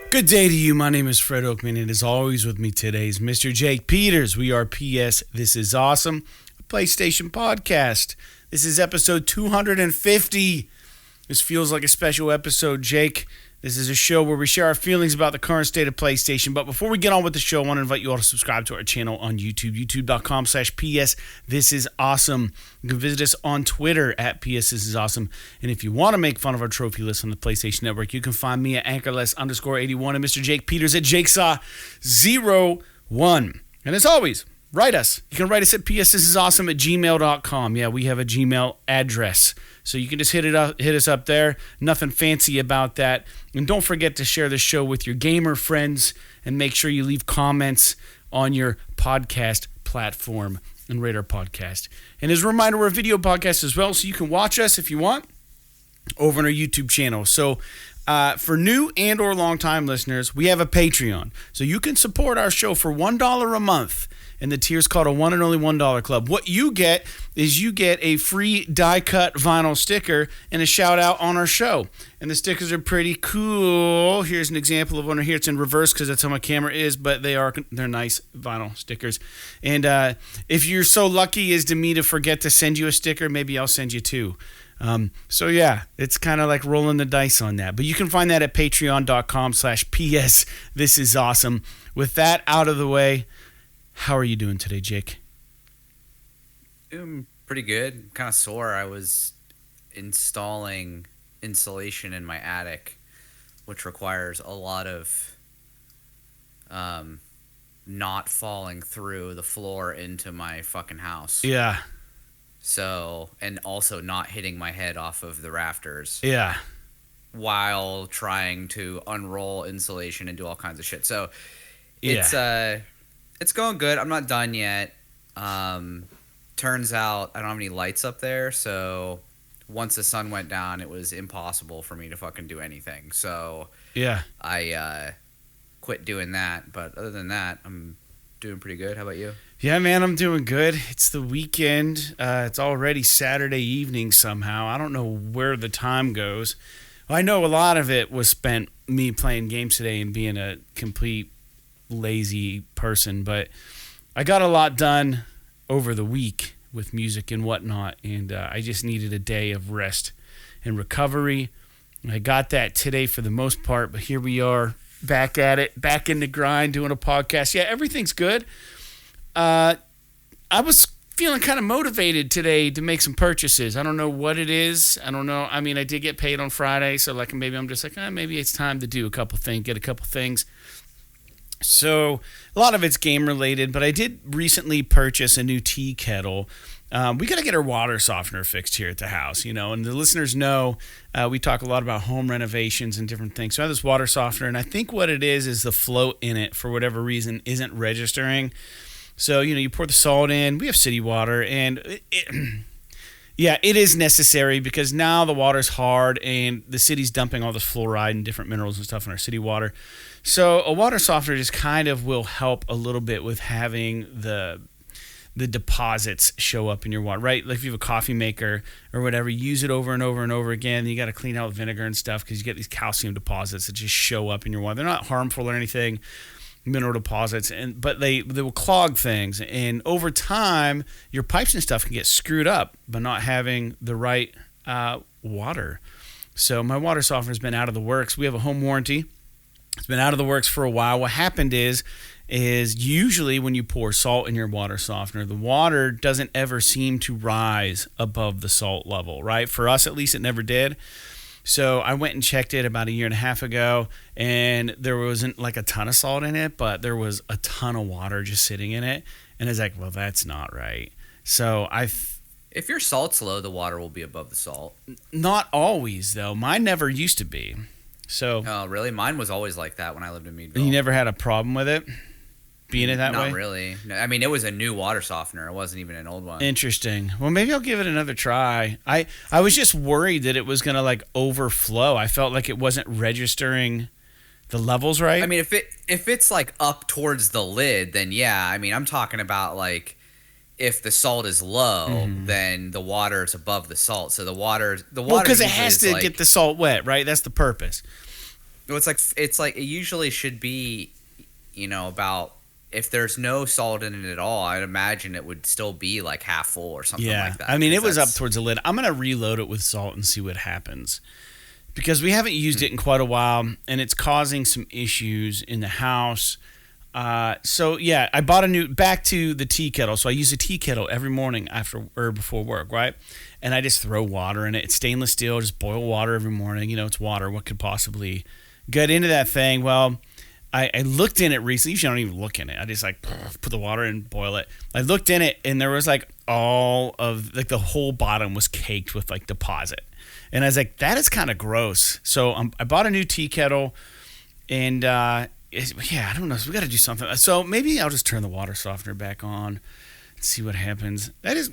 Good day to you. My name is Fred Oakman, and as always with me today is Mr. Jake Peters. We are PS This Is Awesome, a PlayStation podcast. This is episode 250. This feels like a special episode, Jake. This is a show where we share our feelings about the current state of PlayStation. But before we get on with the show, I want to invite you all to subscribe to our channel on YouTube, youtube.com/PS This Is Awesome. You can visit us on Twitter at PS This Is Awesome. And if you want to make fun of our trophy list on the PlayStation Network, you can find me at anchorless_81 and Mr. Jake Peters at JakeSaw01. And as always, write us. You can write us at psthisisawesome@gmail.com. Yeah, we have a Gmail address. So you can just hit us up there. Nothing fancy about that. And don't forget to share the show with your gamer friends and make sure you leave comments on your podcast platform and rate our podcast. And as a reminder, we're a video podcast as well, so you can watch us if you want over on our YouTube channel. So for new and or long-time listeners, we have a Patreon. So you can support our show for $1 a month. And the tier's called a one and only $1 club. What you get is you get a free die-cut vinyl sticker and a shout-out on our show. And the stickers are pretty cool. Here's an example of one right here. It's in reverse because that's how my camera is, but they're nice vinyl stickers. And if you're so lucky as to me to forget to send you a sticker, maybe I'll send you two. So yeah, it's kind of like rolling the dice on that. But you can find that at patreon.com/PS This Is Awesome. With that out of the way, how are you doing today, Jake? Doing pretty good. Kind of sore. I was installing insulation in my attic, which requires a lot of not falling through the floor into my fucking house. Yeah. So, and also not hitting my head off of the rafters. Yeah. While trying to unroll insulation and do all kinds of shit. So, it's going good. I'm not done yet. Turns out I don't have any lights up there, so once the sun went down, it was impossible for me to fucking do anything. So yeah, I quit doing that. But other than that, I'm doing pretty good. How about you? Yeah, man, I'm doing good. It's the weekend. It's already Saturday evening somehow. I don't know where the time goes. I know a lot of it was spent me playing games today and being a complete lazy person, but I got a lot done over the week with music and whatnot, and I just needed a day of rest and recovery. I got that today for the most part, but here we are back at it, back in the grind, doing a podcast. Yeah, everything's good. I was feeling kind of motivated today to make some purchases. I don't know what it is. I don't know. I mean, I did get paid on Friday, so like maybe I'm just like, maybe it's time to do a couple things, get a couple things. So a lot of it's game related, but I did recently purchase a new tea kettle. We got to get our water softener fixed here at the house, and the listeners know we talk a lot about home renovations and different things. So I have this water softener, and I think what it is the float in it, for whatever reason, isn't registering. So, you pour the salt in. We have city water, and it is necessary because now the water's hard, and the city's dumping all this fluoride and different minerals and stuff in our city water. So a water softener just kind of will help a little bit with having the deposits show up in your water, right? Like if you have a coffee maker or whatever, you use it over and over and over again. You got to clean out with vinegar and stuff because you get these calcium deposits that just show up in your water. They're not harmful or anything, mineral deposits, but they will clog things. And over time, your pipes and stuff can get screwed up by not having the right water. So my water softener's been out of the works. We have a home warranty. It's been out of the works for a while. What happened is usually when you pour salt in your water softener, the water doesn't ever seem to rise above the salt level, right? For us, at least, it never did. So I went and checked it about a year and a half ago, and there wasn't like a ton of salt in it, but there was a ton of water just sitting in it. And I was like, well, that's not right. So if your salt's low, the water will be above the salt. Not always, though. Mine never used to be. So. Oh, really? Mine was always like that when I lived in Meadville. You never had a problem with it being it that way? Not really. No, I mean, it was a new water softener. It wasn't even an old one. Interesting. Well, maybe I'll give it another try. I was just worried that it was going to overflow. I felt like it wasn't registering the levels right. I mean, if it's up towards the lid, then yeah. I mean, I'm talking about if the salt is low, then the water is above the salt. So the water. Well, because it has to get the salt wet, right? That's the purpose. Well, it's like it usually should be, about if there's no salt in it at all, I'd imagine it would still be like half full or something like that. I mean, it was up towards the lid. I'm gonna reload it with salt and see what happens, because we haven't used it in quite a while, and it's causing some issues in the house. So yeah, I bought back to the tea kettle. So I use a tea kettle every morning after or before work, right? And I just throw water in it. It's stainless steel. Just boil water every morning. It's water. What could possibly get into that thing? Well, I looked in it recently. Usually I don't even look in it. I just put the water in, boil it. I looked in it, and there was all of the whole bottom was caked with deposit. And I was like, that is kind of gross. So I bought a new tea kettle, and I don't know. So we got to do something. So maybe I'll just turn the water softener back on and see what happens. What's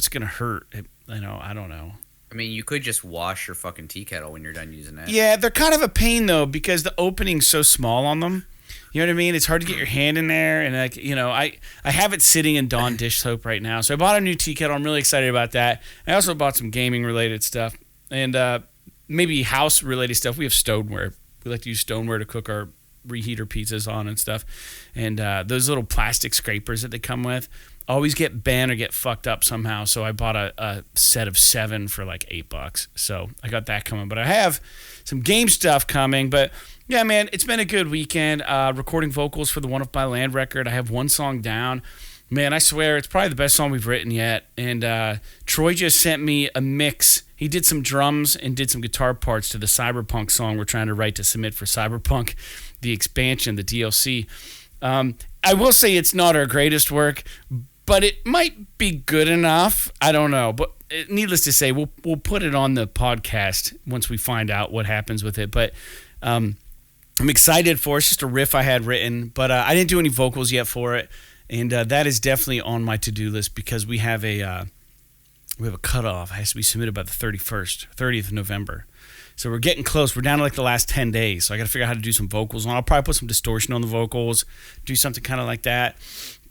going to hurt? I don't know. I mean, you could just wash your fucking tea kettle when you're done using it. Yeah, they're kind of a pain, though, because the opening's so small on them. You know what I mean? It's hard to get your hand in there. And, I have it sitting in Dawn dish soap right now. So I bought a new tea kettle. I'm really excited about that. I also bought some gaming-related stuff and maybe house-related stuff. We have stoneware. We like to use stoneware to cook our reheater pizzas on and stuff. And those little plastic scrapers that they come with always get banned or get fucked up somehow. So I bought a set of 7 for $8. So I got that coming. But I have some game stuff coming. But yeah, man, it's been a good weekend. Recording vocals for the One of My Land record. I have one song down. Man, I swear it's probably the best song we've written yet. And Troy just sent me a mix. He did some drums and did some guitar parts to the CYBERPUNK song we're trying to write to submit for CYBERPUNK, the expansion, the DLC. I will say it's not our greatest work, but it might be good enough. I don't know. But needless to say, we'll put it on the podcast once we find out what happens with it. But I'm excited for it. It's just a riff I had written, but I didn't do any vocals yet for it. And that is definitely on my to-do list because we have a cutoff. It has to be submitted by the 30th of November. So we're getting close. We're down to the last 10 days. So I got to figure out how to do some vocals. And I'll probably put some distortion on the vocals, do something kind of like that.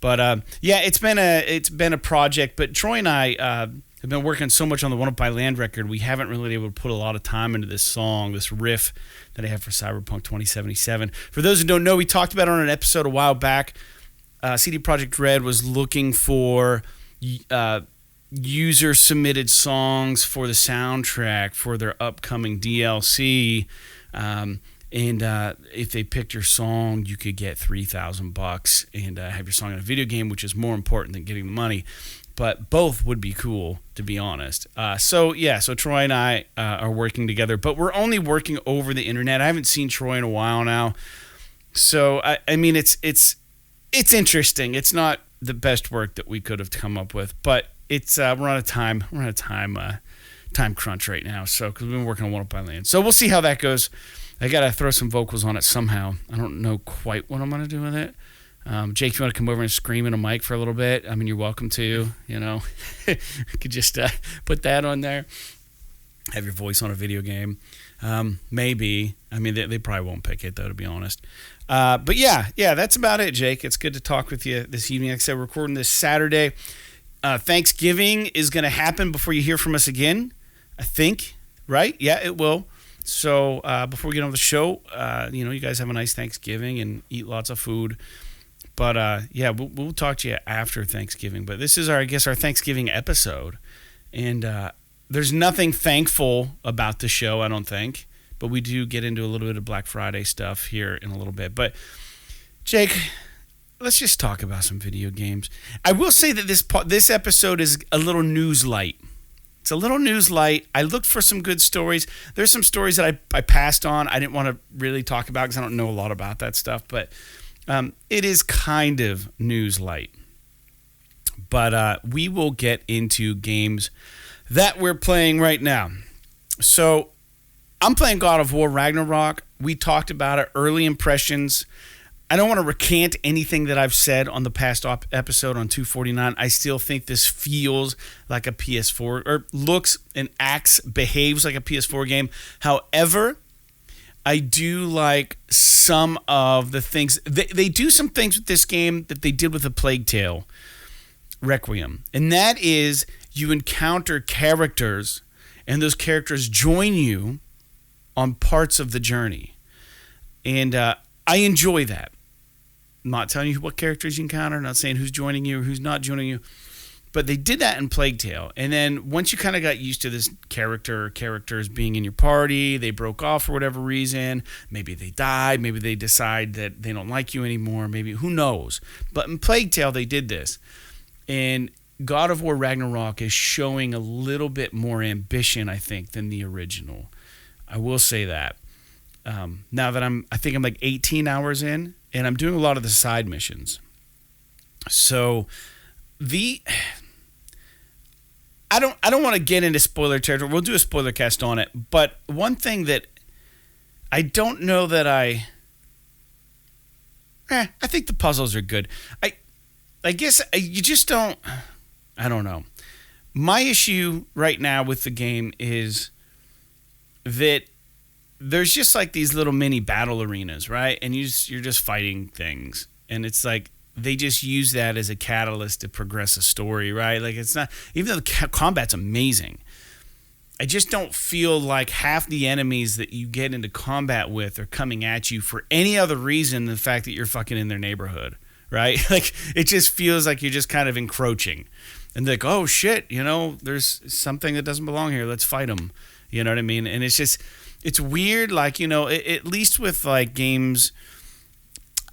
But it's been a project. But Troy and I have been working so much on the One of My Land record. We haven't really been able to put a lot of time into this song, this riff that I have for Cyberpunk 2077. For those who don't know, we talked about it on an episode a while back. CD Projekt Red was looking for user-submitted songs for the soundtrack for their upcoming DLC. And if they picked your song, you could get $3,000 and have your song in a video game, which is more important than getting the money. But both would be cool, to be honest. So Troy and I are working together, but we're only working over the internet. I haven't seen Troy in a while now. So, I mean, it's interesting. It's not the best work that we could have come up with, but it's we're on a time crunch right now. So because we've been working on One of My Land, so we'll see how that goes. I gotta throw some vocals on it somehow. I don't know quite what I'm gonna do with it. Jake, you want to come over and scream in a mic for a little bit? I mean, you're welcome to. I could just put that on there. Have your voice on a video game. Maybe. I mean, they probably won't pick it though, to be honest. But yeah, that's about it, Jake. It's good to talk with you this evening. Like I said, we're recording this Saturday. Thanksgiving is going to happen before you hear from us again, I think, right? Yeah, it will. So before we get on the show, you guys have a nice Thanksgiving and eat lots of food. But we'll talk to you after Thanksgiving. But this is our Thanksgiving episode. And there's nothing thankful about the show, I don't think. But we do get into a little bit of Black Friday stuff here in a little bit. But Jake, let's just talk about some video games. I will say that this episode is a little news light. It's a little news light. I looked for some good stories. There's some stories that I passed on. I didn't want to really talk about because I don't know a lot about that stuff. But it is kind of news light. But we will get into games that we're playing right now. So I'm playing God of War Ragnarok. We talked about it, early impressions. I don't want to recant anything that I've said on the past episode on 249. I still think this feels like a PS4, or looks and acts, behaves like a PS4 game. However, I do like some of the things. They do some things with this game that they did with A Plague Tale Requiem. And that is you encounter characters, and those characters join you on parts of the journey. And I enjoy that. I'm not telling you what characters you encounter, not saying who's joining you or who's not joining you. But they did that in Plague Tale. And then once you kind of got used to this characters being in your party, they broke off for whatever reason. Maybe they died. Maybe they decide that they don't like you anymore. Maybe, who knows? But in Plague Tale, they did this. And God of War Ragnarok is showing a little bit more ambition, I think, than the original. I will say that. Now that I think I'm like 18 hours in, and I'm doing a lot of the side missions. So I don't want to get into spoiler territory. We'll do a spoiler cast on it. But one thing that I don't know that I think the puzzles are good. I guess you just don't. I don't know. My issue right now with the game is that there's just like these little mini battle arenas, right? And you're just fighting things, and it's like they just use that as a catalyst to progress a story, right? Like, it's not, even though the combat's amazing, I just don't feel like half the enemies that you get into combat with are coming at you for any other reason than the fact that you're fucking in their neighborhood, right? Like, it just feels like you're just kind of encroaching. And they're like, oh shit, there's something that doesn't belong here. Let's fight them. You know what I mean? And it's weird, like, at least with like games,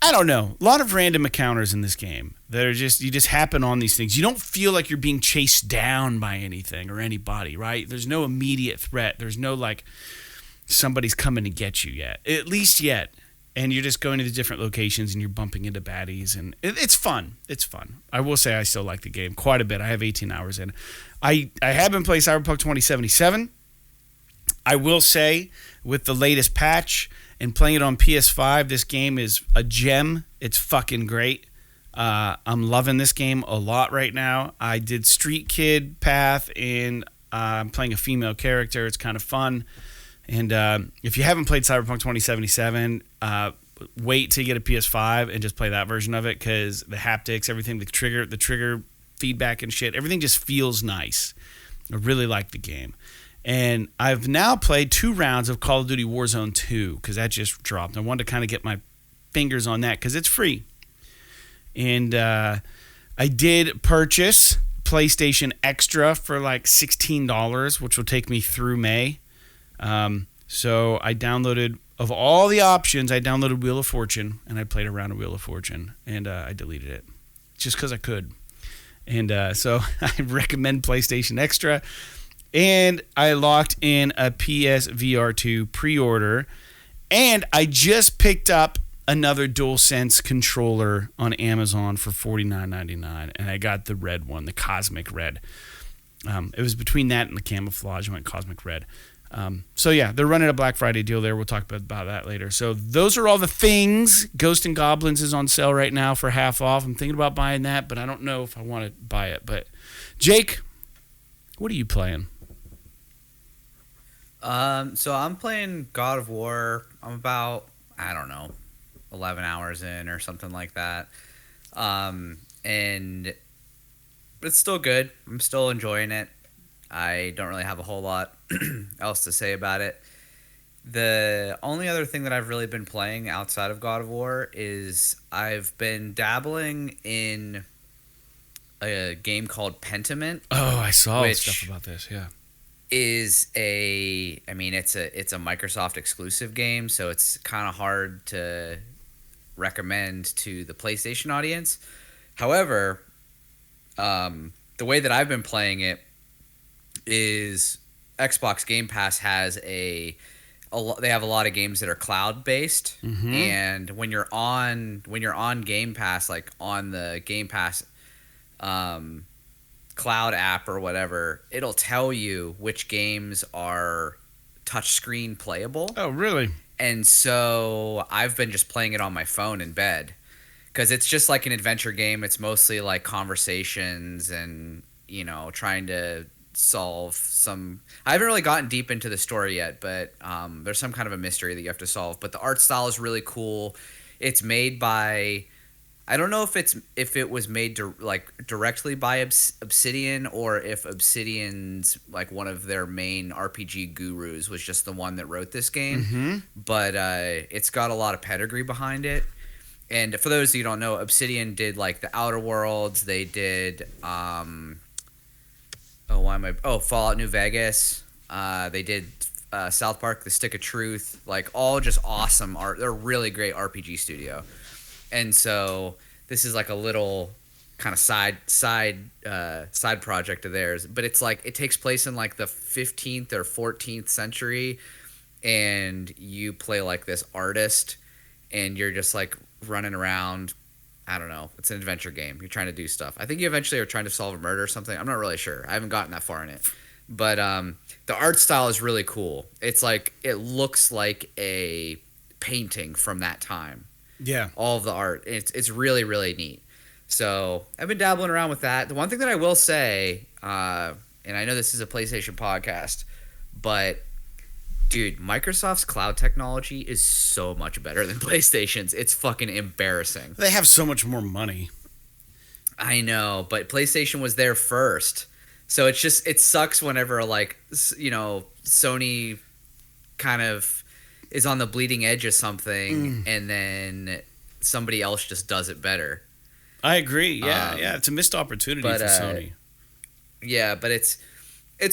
I don't know, a lot of random encounters in this game that are you just happen on these things. You don't feel like you're being chased down by anything or anybody, right? There's no immediate threat. There's no like somebody's coming to get you yet, at least yet. And you're just going to the different locations and you're bumping into baddies, and it's fun. It's fun. I will say I still like the game quite a bit. I have 18 hours in. I have been playing CYBERPUNK 2077. I will say with the latest patch and playing it on PS5, this game is a gem. It's fucking great. I'm loving this game a lot right now. I did Street Kid path, and I'm playing a female character. It's kind of fun. And if you haven't played CYBERPUNK 2077, wait till you get a PS5 and just play that version of it, because the haptics, everything, the trigger feedback and shit, everything just feels nice. I really like the game. And I've now played 2 rounds of Call of Duty Warzone 2, because that just dropped. I wanted to kind of get my fingers on that because it's free. And I did purchase PlayStation Extra for like $16, which will take me through May. So I downloaded, of all the options, I downloaded Wheel of Fortune, and I played a round of Wheel of Fortune, and I deleted it just because I could. And so I recommend PlayStation Extra. And I locked in a PSVR 2 pre-order, and I just picked up another DualSense controller on Amazon for $49.99, and I got the red one, the Cosmic Red. It was between that and the Camouflage. I went Cosmic Red. So yeah, they're running a Black Friday deal there. We'll talk about that later. So those are all the things. Ghost and Goblins is on sale right now for half off. I'm thinking about buying that, but I don't know if I want to buy it. But Jake, what are you playing? So I'm playing God of War. I'm about, 11 hours in or something like that. And it's still good. I'm still enjoying it. I don't really have a whole lot else to say about it. The only other thing that I've really been playing outside of God of War is I've been dabbling in a game called Pentiment. Oh, I saw stuff about this, yeah. It's a Microsoft exclusive game, so it's kind of hard to recommend to the PlayStation audience. However, the way that I've been playing it is Xbox Game Pass has they have a lot of games that are cloud based, and when you're on Game Pass, like on the Game Pass cloud app or whatever, it'll tell you which games are touchscreen playable. Oh, really? And so I've been just playing it on my phone in bed, because it's just like an adventure game. It's mostly like conversations and, trying to solve some... I haven't really gotten deep into the story yet, but there's some kind of a mystery that you have to solve. But the art style is really cool. It's made by... I don't know if it was made directly by Obsidian, or if Obsidian's like one of their main RPG gurus was just the one that wrote this game. Mm-hmm. But it's got a lot of pedigree behind it. And for those of you who don't know, Obsidian did like the Outer Worlds. They did Fallout New Vegas. They did South Park: The Stick of Truth. Like all just awesome art. They're a really great RPG studio. And so this is like a little kind of side project of theirs, but it's like it takes place in like the 15th or 14th century, and you play like this artist, and you're just like running around. I don't know. It's an adventure game. You're trying to do stuff. I think you eventually are trying to solve a murder or something. I'm not really sure. I haven't gotten that far in it, but the art style is really cool. It's like it looks like a painting from that time. Yeah. All of the art. It's really, really neat. So I've been dabbling around with that. The one thing that I will say, and I know this is a PlayStation podcast, but dude, Microsoft's cloud technology is so much better than PlayStation's. It's fucking embarrassing. They have so much more money. I know, but PlayStation was there first. So it sucks whenever like, you know, Sony kind of is on the bleeding edge of something, and then somebody else just does it better. I agree. Yeah, it's a missed opportunity for Sony. Yeah, but it's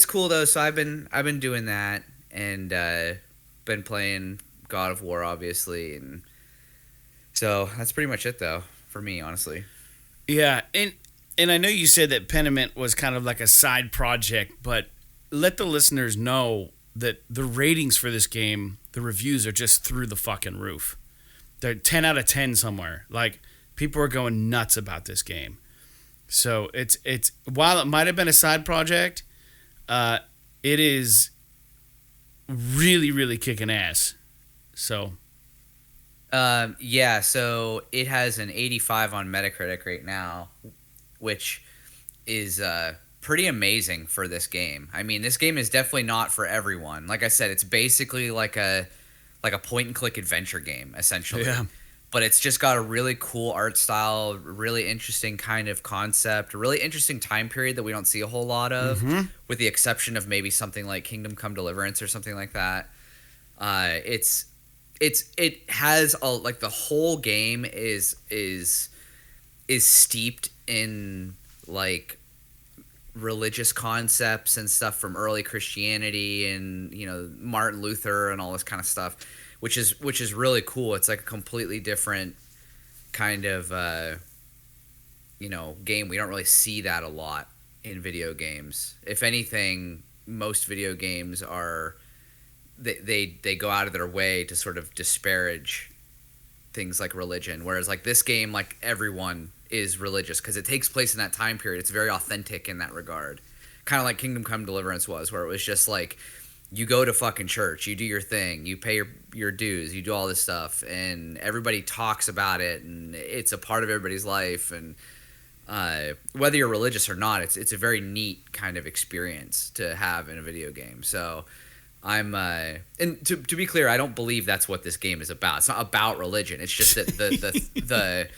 cool though. So I've been doing that, and been playing God of War, obviously, and so that's pretty much it though for me, honestly. Yeah, and I know you said that Pentiment was kind of like a side project, but let the listeners know that the ratings for this game, the reviews are just through the fucking roof. They're 10 out of 10 somewhere. Like, people are going nuts about this game. So it's while it might have been a side project, it is really, really kicking ass. So so it has an 85 on Metacritic right now, which is pretty amazing for this game. I mean, this game is definitely not for everyone. Like I said, it's basically like a point and click adventure game essentially. Yeah. But it's just got a really cool art style, really interesting kind of concept, a really interesting time period that we don't see a whole lot of, with the exception of maybe something like Kingdom Come Deliverance or something like that. It has like the whole game is steeped in like religious concepts and stuff from early Christianity and, you know, Martin Luther and all this kind of stuff, which is really cool. It's like a completely different kind of game. We don't really see that a lot in video games. If anything, most video games are they go out of their way to sort of disparage things like religion, whereas like this game, like everyone is religious because it takes place in that time period. It's very authentic in that regard, kind of like Kingdom Come Deliverance was, where it was just like you go to fucking church, you do your thing, you pay your dues, you do all this stuff, and everybody talks about it, and it's a part of everybody's life. And whether you're religious or not, it's a very neat kind of experience to have in a video game. So I'm and to be clear, I don't believe that's what this game is about. It's not about religion. It's just that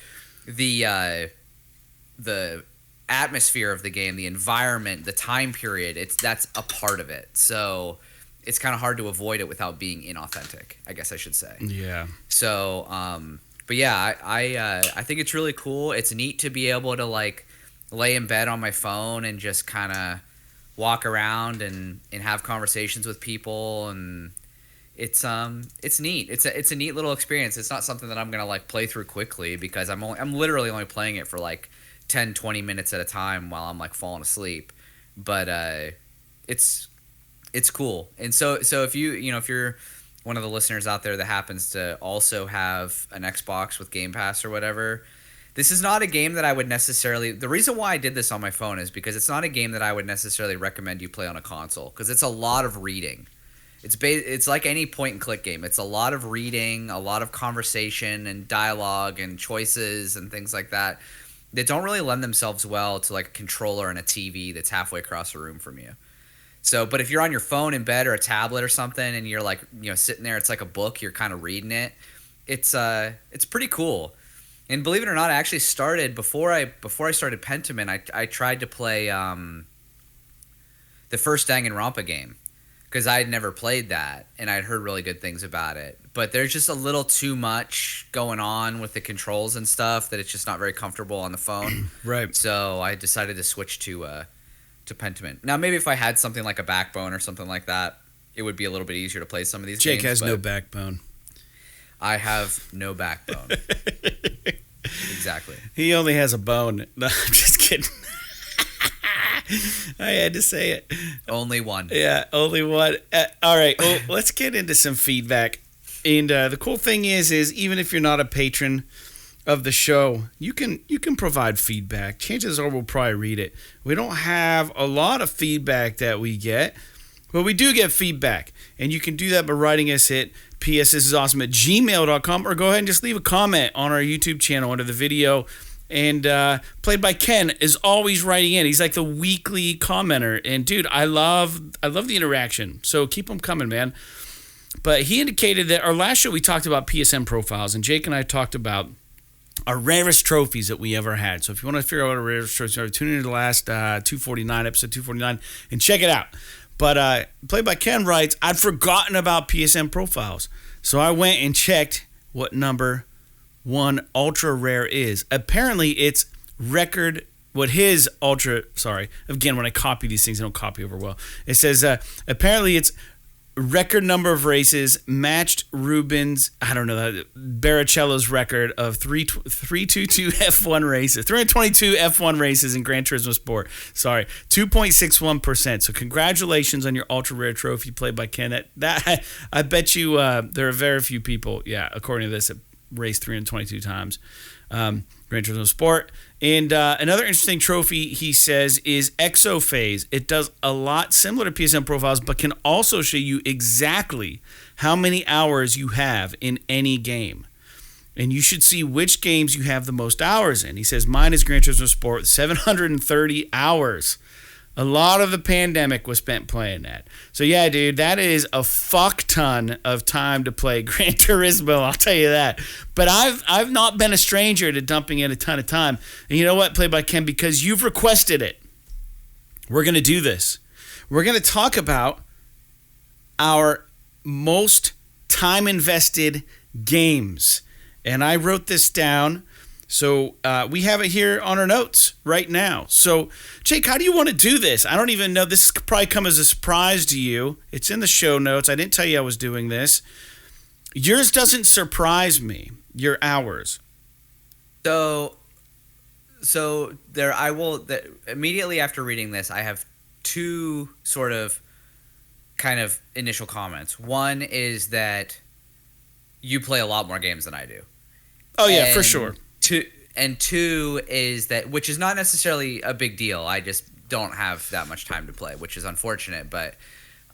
the atmosphere of the game, the environment, the time period, that's a part of it. So it's kind of hard to avoid it without being inauthentic, I guess I should say. Yeah. So but yeah, I think it's really cool. It's neat to be able to like lay in bed on my phone and just kind of walk around and have conversations with people, and it's neat. It's a neat little experience. It's not something that I'm gonna like play through quickly because I'm literally only playing it for like 10-20 minutes at a time while I'm like falling asleep. But it's cool. And so if if you're one of the listeners out there that happens to also have an Xbox with Game Pass or whatever, this is not a game that I would necessarily... The reason why I did this on my phone is because it's not a game that I would necessarily recommend you play on a console, because it's a lot of reading. It's like any point-and-click game. It's a lot of reading, a lot of conversation and dialogue and choices and things like that don't really lend themselves well to like a controller and a TV that's halfway across the room from you. So, but if you're on your phone in bed or a tablet or something and you're like, sitting there, it's like a book, you're kind of reading it. It's pretty cool. And believe it or not, I actually started before I started Pentiment. I tried to play the first Danganronpa game because I had never played that and I'd heard really good things about it. But there's just a little too much going on with the controls and stuff that it's just not very comfortable on the phone. Right. So I decided to switch to Pentiment. Now maybe if I had something like a Backbone or something like that, it would be a little bit easier to play some of these games. Jake has no backbone. I have no backbone. Exactly. He only has a bone. No, I'm just kidding. I had to say it. Only one. Yeah, only one. All right, well, let's get into some feedback. And the cool thing is even if you're not a patron of the show, you can provide feedback. Chances are we'll probably read it. We don't have a lot of feedback that we get, but we do get feedback. And you can do that by writing us at psthisisawesome@gmail.com or go ahead and just leave a comment on our YouTube channel under the video. And Played by Ken is always writing in. He's like the weekly commenter. And dude, I love the interaction. So keep them coming, man. But he indicated that our last show we talked about PSN profiles, and Jake and I talked about our rarest trophies that we ever had. So if you want to figure out what our rarest trophies are, tune into the last 249, episode 249, and check it out. But Played by Ken writes, I'd forgotten about PSN profiles. So I went and checked what number one ultra rare is. Apparently it's record, what his ultra, sorry, again, when I copy these things, I don't copy over well. It says, apparently it's record number of races matched Rubens, I don't know, Barrichello's record of 322 F1 races, 322 F1 races in Gran Turismo Sport. Sorry, 2.61%. So congratulations on your ultra rare trophy, Played by Ken. That I bet you there are very few people, yeah, according to this, that raced 322 times. Gran Turismo Sport. And another interesting trophy, he says, is Exophase. It does a lot similar to PSN profiles, but can also show you exactly how many hours you have in any game. And you should see which games you have the most hours in. He says, mine is Gran Turismo Sport, 730 hours. A lot of the pandemic was spent playing that. So yeah, dude, that is a fuck ton of time to play Gran Turismo, I'll tell you that. But I've not been a stranger to dumping in a ton of time. And you know what, Played by Ken, because you've requested it, we're going to do this. We're going to talk about our most time invested games. And I wrote this down. So we have it here on our notes right now. So, Jake, how do you want to do this? I don't even know. This could probably come as a surprise to you. It's in the show notes. I didn't tell you I was doing this. Yours doesn't surprise me, your hours. So there, I will, immediately after reading this, I have two sort of kind of initial comments. One is that you play a lot more games than I do. Oh, yeah, for sure. Two is that, which is not necessarily a big deal. I just don't have that much time to play, which is unfortunate. But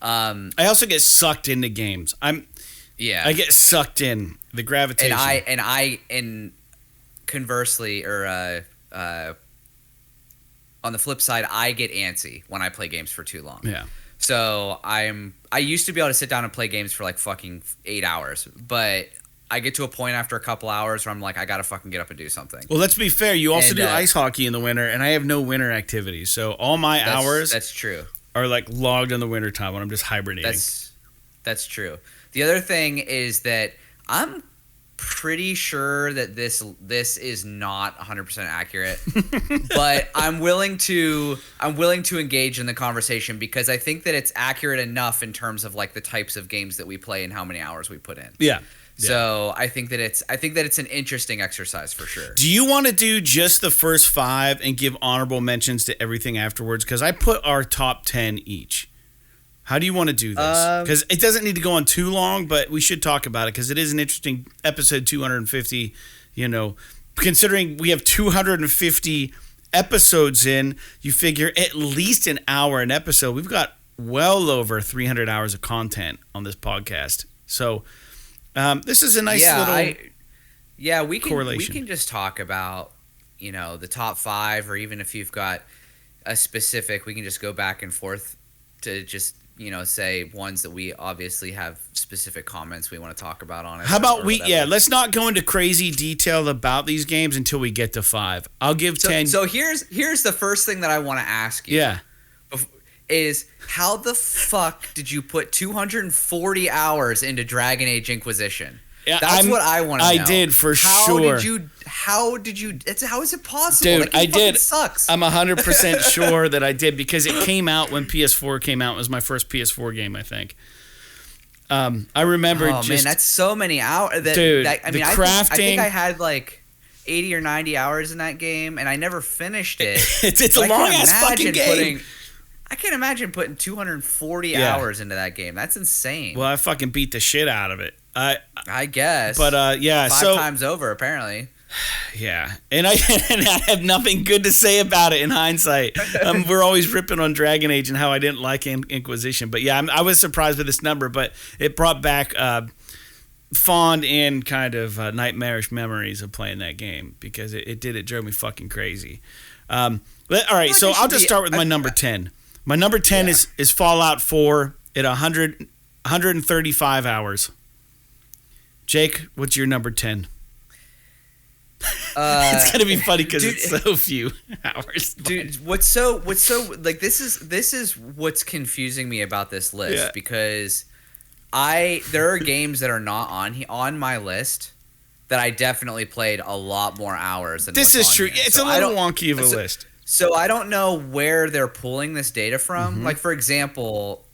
I also get sucked into games. I get sucked in the gravitation. And conversely, or on the flip side, I get antsy when I play games for too long. Yeah. So I used to be able to sit down and play games for like fucking 8 hours, but I get to a point after a couple hours where I'm like, I gotta fucking get up and do something. Well, let's be fair. You also do ice hockey in the winter, and I have no winter activities. So all my hours that's true. Are like logged in the winter time when I'm just hibernating. That's true. The other thing is that I'm pretty sure that this is not 100% accurate, but I'm willing to engage in the conversation because I think that it's accurate enough in terms of like the types of games that we play and how many hours we put in. Yeah. So I think that it's an interesting exercise for sure. Do you want to do just the first 5 and give honorable mentions to everything afterwards? Because I put our top 10 each. How do you want to do this? Because it doesn't need to go on too long, but we should talk about it because it is an interesting episode 250. You know, considering we have 250 episodes in, you figure at least an hour an episode. We've got well over 300 hours of content on this podcast. So this is a nice correlation. We can just talk about, you know, the top 5, or even if you've got a specific, we can just go back and forth to just say ones that we obviously have specific comments we want to talk about on it. How about let's not go into crazy detail about these games until we get to 5. I'll give 10. So here's the first thing that I want to ask you. Yeah. Is how the fuck did you put 240 hours into Dragon Age Inquisition? Yeah, That's what I want to know. I did sure. How did you? How is it possible? Dude, I did. Sucks. I'm 100% sure that I did because it came out when PS4 came out. It was my first PS4 game, I think. I remember. Oh man, that's so many hours. Dude, I mean, crafting. I think I had like 80 or 90 hours in that game, and I never finished it. It's a long ass fucking game. I can't imagine putting 240 hours into that game. That's insane. Well, I fucking beat the shit out of it. I guess. But 5 times over apparently. Yeah, and I have nothing good to say about it in hindsight. We're always ripping on Dragon Age and how I didn't like Inquisition, but yeah, I was surprised with this number, but it brought back fond and kind of nightmarish memories of playing that game because it drove me fucking crazy. All right, so I'll just start with my number 10. My number 10 is Fallout 4 at 135 hours. Jake, what's your number 10? It's gonna be funny because it's so few hours. Dude, what's so like this is what's confusing me about this list because there are games that are not on my list that I definitely played a lot more hours than this is true. Here. It's a little wonky of a list. So I don't know where they're pulling this data from. Mm-hmm. Like for example,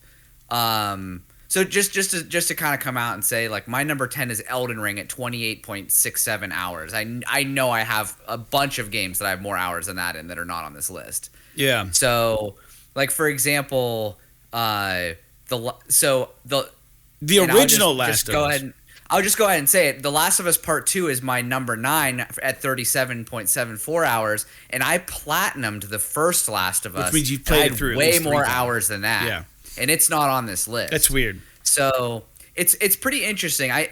so just to kind of come out and say like my number 10 is Elden Ring at 28.67 hours. I know I have a bunch of games that I have more hours than that in that are not on this list. Yeah. So like for example, the original Last of Us. I'll just go ahead and say it. The Last of Us Part 2 is my number 9 at 37.74 hours, and I platinumed the first Last of Us. Which means you've played it through way more hours than that. Yeah. And it's not on this list. That's weird. So it's pretty interesting. I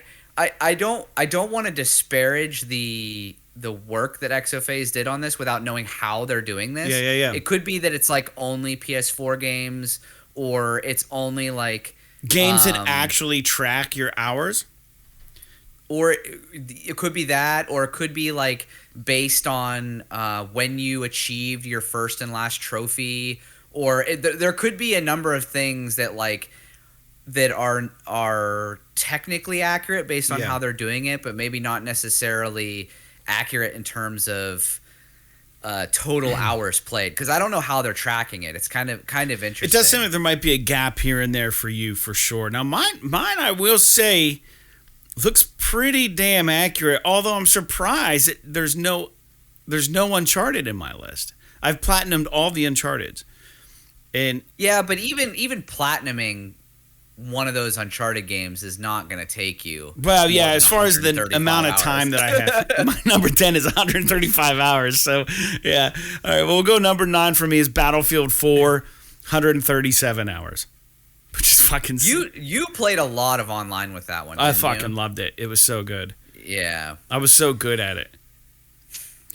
don't want to disparage the work that Exophase did on this without knowing how they're doing this. Yeah. It could be that it's like only PS4 games, or it's only like games that actually track your hours. Or it could be that, or it could be like based on when you achieved your first and last trophy, or there could be a number of things that are technically accurate based on how they're doing it, but maybe not necessarily accurate in terms of total hours played. Because I don't know how they're tracking it. It's kind of interesting. It does seem like there might be a gap here and there for you for sure. Now mine I will say looks pretty damn accurate, although I'm surprised that there's no Uncharted in my list. I've platinumed all the Uncharteds. And yeah, but even platinuming one of those Uncharted games is not going to take you. Well, yeah, as far as the amount of time that I have. My number 10 is 135 hours. So, yeah. All right, well, we'll go number 9 for me is Battlefield 4, 137 hours. Which is fucking... You played a lot of online with that one. I fucking loved it. It was so good. Yeah. I was so good at it.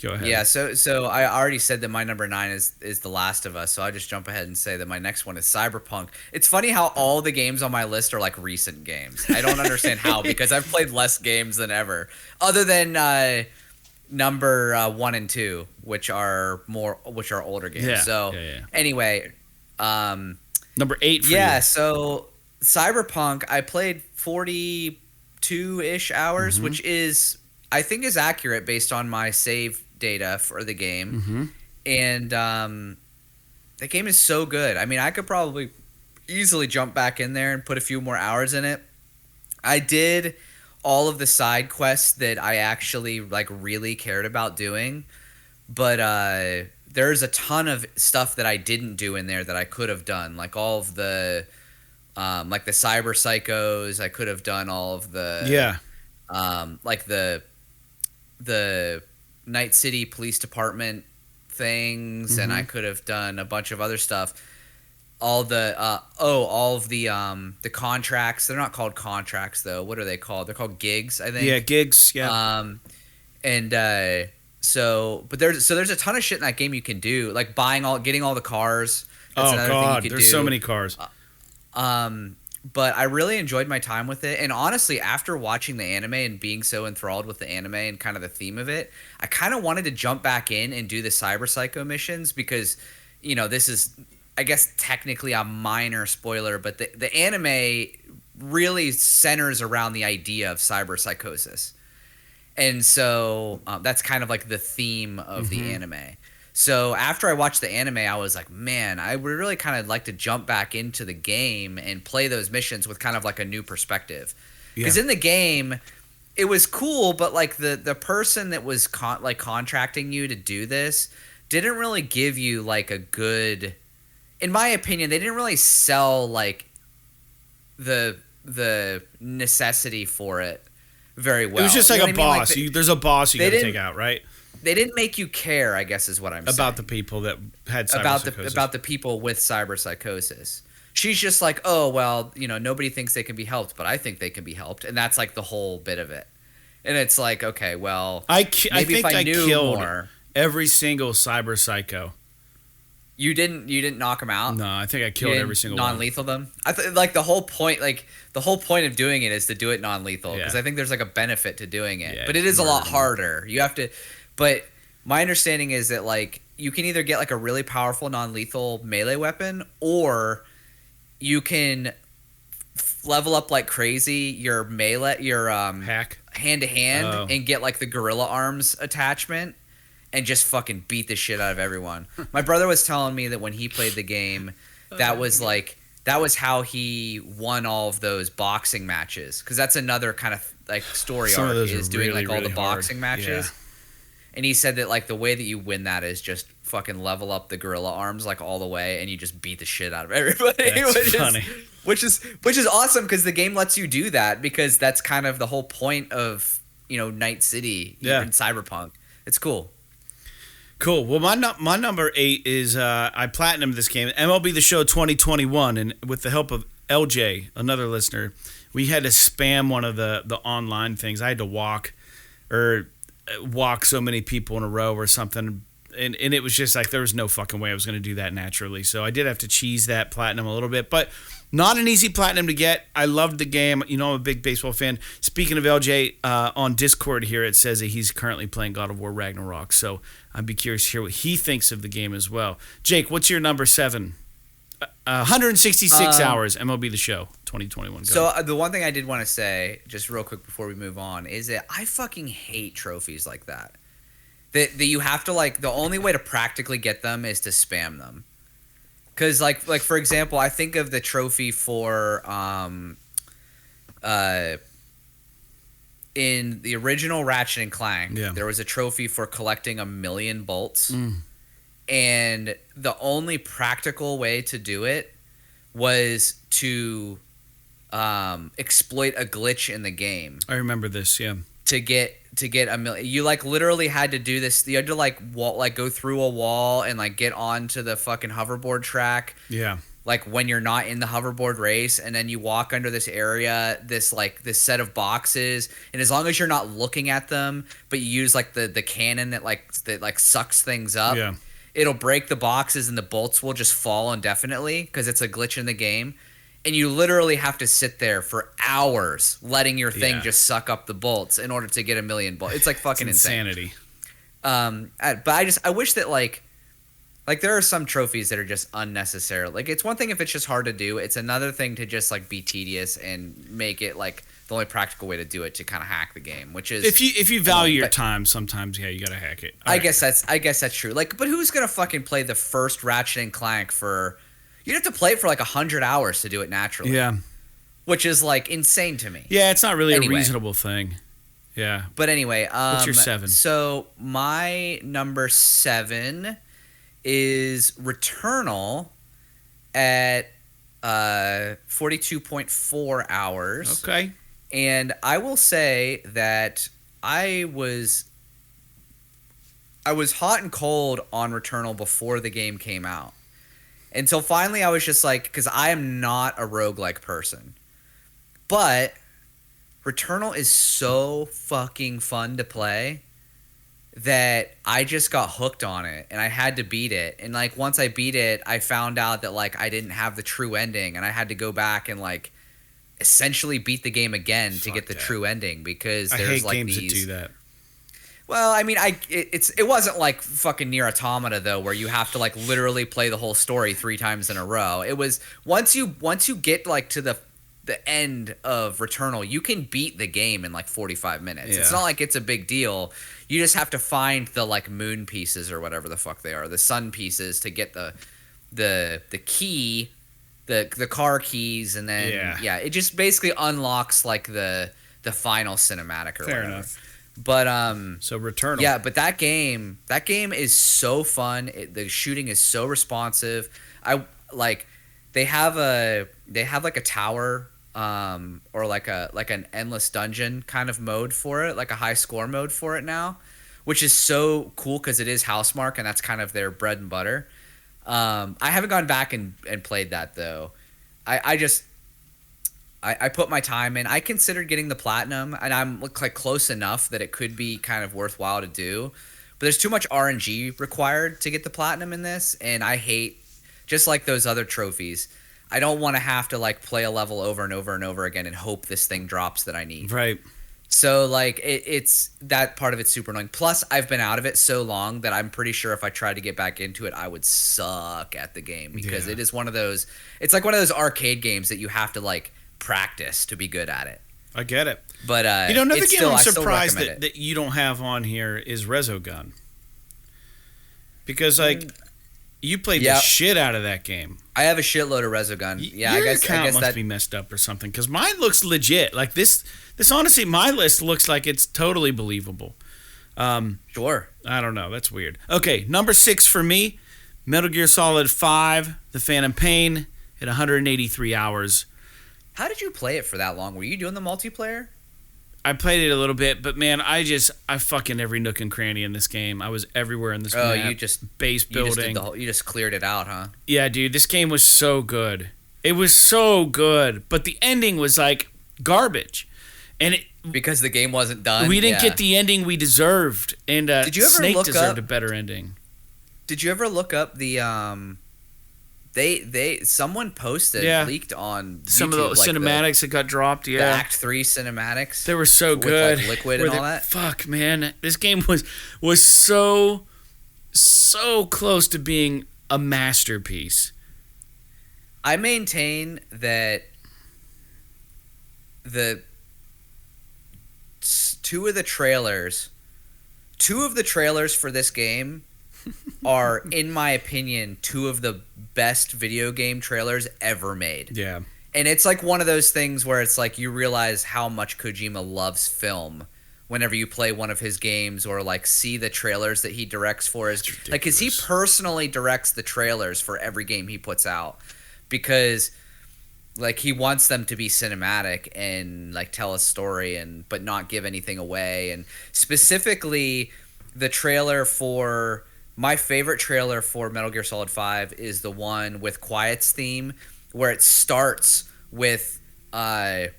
Go ahead. Yeah, so I already said that my number 9 is The Last of Us, so I'll just jump ahead and say that my next one is Cyberpunk. It's funny how all the games on my list are like recent games. I don't understand how, because I've played less games than ever. Other than number 1 and 2, which are older games. Yeah. So anyway, number 8 for you. So Cyberpunk, I played 42-ish hours, which is, I think, is accurate based on my save data for the game. And the game is so good. I mean, I could probably easily jump back in there and put a few more hours in it. I did all of the side quests that I actually like really cared about doing, but there's a ton of stuff that I didn't do in there that I could have done, like all of the like the cyber psychos. I could have done all of the like the Night City Police Department things, and I could have done a bunch of other stuff. All of the contracts. They're not called contracts though. What are they called? They're called gigs, I think. Yeah, gigs. Yeah. So there's a ton of shit in that game you can do, like getting all the cars. That's another thing you can do. There's so many cars. But I really enjoyed my time with it. And honestly, after watching the anime and being so enthralled with the anime and kind of the theme of it, I kind of wanted to jump back in and do the Cyber Psycho missions because, this is, I guess, technically a minor spoiler, but the anime really centers around the idea of cyberpsychosis. And so that's kind of like the theme of the anime. So after I watched the anime, I was like, man, I would really kind of like to jump back into the game and play those missions with kind of like a new perspective. Because in the game, it was cool, but like the person that was contracting you to do this didn't really give you like a good, in my opinion, they didn't really sell like the necessity for it very well. It was just like a boss. There's a boss you got to take out, right? They didn't make you care, I guess is what I'm saying. About the people that had cyberpsychosis. About the people with cyberpsychosis. She's just like, oh, well, nobody thinks they can be helped, but I think they can be helped. And that's like the whole bit of it. And it's like, okay, well, I think if I knew killed more, every single cyber psycho. You didn't knock them out? No, I think I killed every single one. Non-lethal them? Like the whole point of doing it is to do it non-lethal because I think there's like a benefit to doing it. But it is a lot harder. You have to. But my understanding is that like you can either get like a really powerful non-lethal melee weapon, or you can level up like crazy your melee, your hack hand to hand, and get like the gorilla arms attachment, and just fucking beat the shit out of everyone. My brother was telling me that when he played the game, that was how he won all of those boxing matches, because that's another kind of like story arc is doing like all the boxing matches. Yeah. And he said that like the way that you win that is just fucking level up the gorilla arms like all the way, and you just beat the shit out of everybody. That's funny. Which is awesome because the game lets you do that, because that's kind of the whole point of Night City in Cyberpunk. It's cool. Cool. Well, my number 8 is I platinumed this game, MLB The Show 2021, and with the help of LJ, another listener, we had to spam one of the online things. I had to walk so many people in a row or something, and it was just like there was no fucking way I was going to do that naturally. So I did have to cheese that platinum a little bit, but not an easy platinum to get. I loved the game. I'm a big baseball fan. Speaking of LJ, on Discord here, it says that he's currently playing God of War Ragnarok, so I'd be curious to hear what he thinks of the game as well. Jake, what's your number 7? 166 hours, MLB The Show 2021. Go. So the one thing I did want to say, just real quick before we move on, is that I fucking hate trophies like that. That you have to like, the only way to practically get them is to spam them. Because like for example, I think of the trophy for in the original Ratchet and Clank, there was a trophy for collecting 1 million bolts. And the only practical way to do it was to exploit a glitch in the game. I remember this, yeah. To get 1 million, you like literally had to do this. You had to like go through a wall and like get onto the fucking hoverboard track. Yeah. Like when you're not in the hoverboard race, and then you walk under this area, this set of boxes, and as long as you're not looking at them, but you use like the cannon that sucks things up. Yeah. It'll break the boxes and the bolts will just fall indefinitely because it's a glitch in the game. And you literally have to sit there for hours letting your thing just suck up the bolts in order to get 1 million bolts. It's like fucking insanity. But I wish that like there are some trophies that are just unnecessary. Like it's one thing if it's just hard to do. It's another thing to just like be tedious and make it like the only practical way to do it to kind of hack the game, which is if you value your time, sometimes you gotta hack it. I guess that's true. Like, but who's gonna fucking play the first Ratchet and Clank for? You'd have to play it for like 100 hours to do it naturally. Yeah, which is like insane to me. Yeah, it's not really a reasonable thing. Yeah, but anyway, what's your 7? So my number 7 is Returnal at 42.4 hours. Okay. And I will say that I was hot and cold on Returnal before the game came out. Until finally I was just like, because I am not a roguelike person. But Returnal is so fucking fun to play. that I just got hooked on it, and I had to beat it. And like once I beat it, I found out that like I didn't have the true ending, and I had to go back and like essentially beat the game again to get the true ending, because I there's hate like games these. that do that. Well, I mean, it wasn't like fucking Nier Automata though, where you have to like literally play the whole story 3 times in a row. It was once you get like to the end of Returnal, you can beat the game in like 45 minutes. Yeah. It's not like it's a big deal. You just have to find the like moon pieces or whatever the fuck they are, the sun pieces, to get the key, the car keys, and then it just basically unlocks like the final cinematic or Fair whatever. enough. But so Returnal. Yeah, but that game is so fun. The shooting is so responsive. They have like a tower or like an endless dungeon kind of mode for it, like a high score mode for it now, which is so cool because it is Housemarque and that's kind of their bread and butter. I haven't gone back and played that though. I put my time in. I considered getting the platinum, and I'm like close enough that it could be kind of worthwhile to do. But there's too much RNG required to get the platinum in this, and I hate, just like those other trophies, I don't want to have to like play a level over and over and over again and hope this thing drops that I need. Right. So like it's that part of it's super annoying. Plus, I've been out of it so long that I'm pretty sure if I tried to get back into it, I would suck at the game, because it is one of those. It's like one of those arcade games that you have to like practice to be good at it. I get it. But another game I'm surprised that you don't have on here is Resogun, because like you played the shit out of that game. I have a shitload of Resogun. Yeah, Your account must be messed up or something, because mine looks legit. Like this honestly, my list looks like it's totally believable. Sure. I don't know. That's weird. Okay, number 6 for me, Metal Gear Solid 5: The Phantom Pain at 183 hours. How did you play it for that long? Were you doing the multiplayer? I played it a little bit, but man, I fucking every nook and cranny in this game. I was everywhere in this map. You just base building. You just cleared it out, huh? Yeah, dude, this game was so good. It was so good, but the ending was like garbage, and because the game wasn't done. We didn't get the ending we deserved, and did you ever Snake deserved a better ending. Did you ever look up the someone posted leaked on YouTube, some of the cinematics that got dropped. Yeah, the Act 3 cinematics. They were so good. Like Liquid and all that. Fuck, man, this game was so close to being a masterpiece. I maintain that the two of the trailers for this game are, in my opinion, two of the best video game trailers ever made. Yeah. And it's like one of those things where it's like you realize how much Kojima loves film whenever you play one of his games or like see the trailers that he directs for his, like, cuz he personally directs the trailers for every game he puts out, because like he wants them to be cinematic and like tell a story but not give anything away. And specifically the trailer for my favorite trailer for Metal Gear Solid 5 is the one with Quiet's theme, where it starts with Metal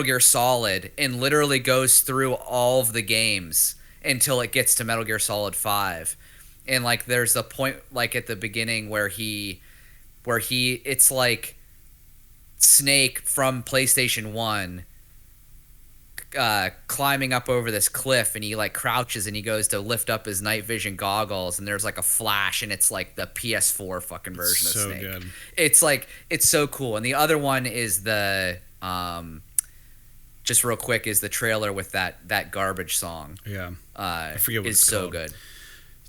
Gear Solid and literally goes through all of the games until it gets to Metal Gear Solid 5. And like there's the point like at the beginning where it's like Snake from PlayStation 1 climbing up over this cliff, and he like crouches and he goes to lift up his night vision goggles, and there's like a flash, and it's like the PS4 fucking version of Snake. Good. It's like, it's so cool. And the other one is the just real quick is the trailer with that garbage song. Yeah. I forget what it's so called. Good.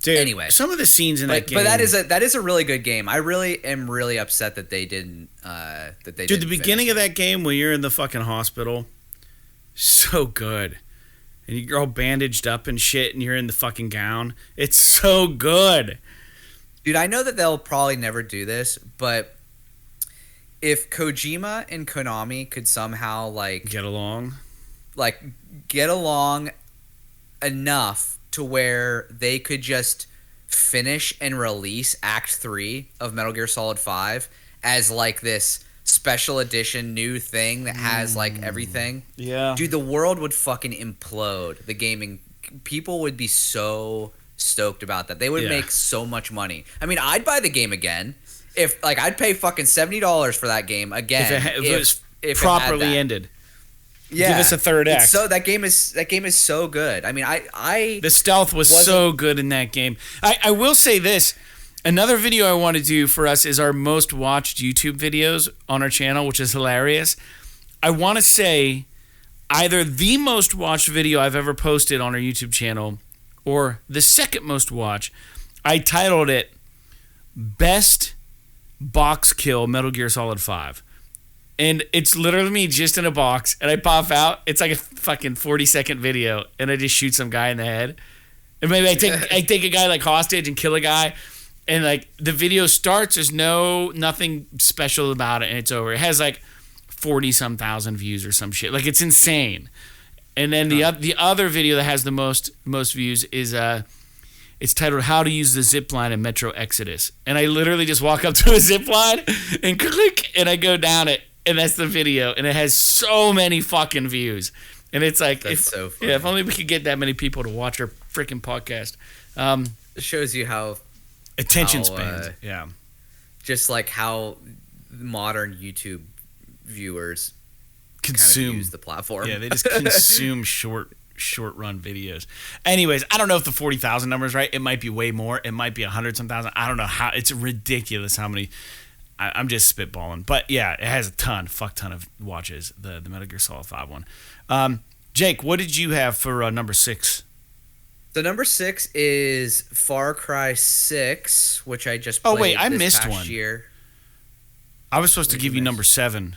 Dude, anyway, some of the scenes in that game. But that is a really good game. I really am really upset that they didn't Dude, the beginning of that game when you're in the fucking hospital, so good. And you're all bandaged up and shit, and you're in the fucking gown. It's so good. Dude, I know that they'll probably never do this, but if Kojima and Konami could somehow get along enough to where they could just finish and release Act 3 of Metal Gear Solid 5 as like this special edition new thing that has like everything. Yeah. Dude, the world would fucking implode. The gaming people would be so stoked about that. They would Yeah. make so much money. I mean, I'd buy the game again if like I'd pay fucking $70 for that game again If it was if properly it had that. ended. Yeah, Give us a third act. So that game is so good. I mean, I the stealth was so good in that game. I will say this. Another video I want to do for us is our most watched YouTube videos on our channel, which is hilarious. I want to say either the most watched video I've ever posted on our YouTube channel or the second most watched. I titled it Best Box Kill Metal Gear Solid 5. And it's literally me just in a box, and I pop out. It's like a fucking 40-second video, and I just shoot some guy in the head. And maybe I take a guy like hostage and kill a guy, and like the video starts. There's nothing special about it, and it's over. It has like 40-some thousand views or some shit. Like it's insane. And then the other video that has the most views is it's titled "How to Use the Zip Line in Metro Exodus." And I literally just walk up to a zip line and click, and I go down it. And that's the video, and it has so many fucking views. And it's like, so funny. If only we could get that many people to watch our freaking podcast. It shows you how attention spans. Yeah, just like how modern YouTube viewers consume kind of use the platform. Yeah, they just consume short run videos. Anyways, I don't know if the 40,000 number is right. It might be way more. It might be 100-some thousand. I don't know how. It's ridiculous how many. I'm just spitballing, but yeah, it has a fuck ton of watches. The Metal Gear Solid 5 one. Jake, what did you have for number 6? The number 6 is Far Cry 6, which I just played. Oh wait, I this missed past one. Year. I was supposed to give you number 7.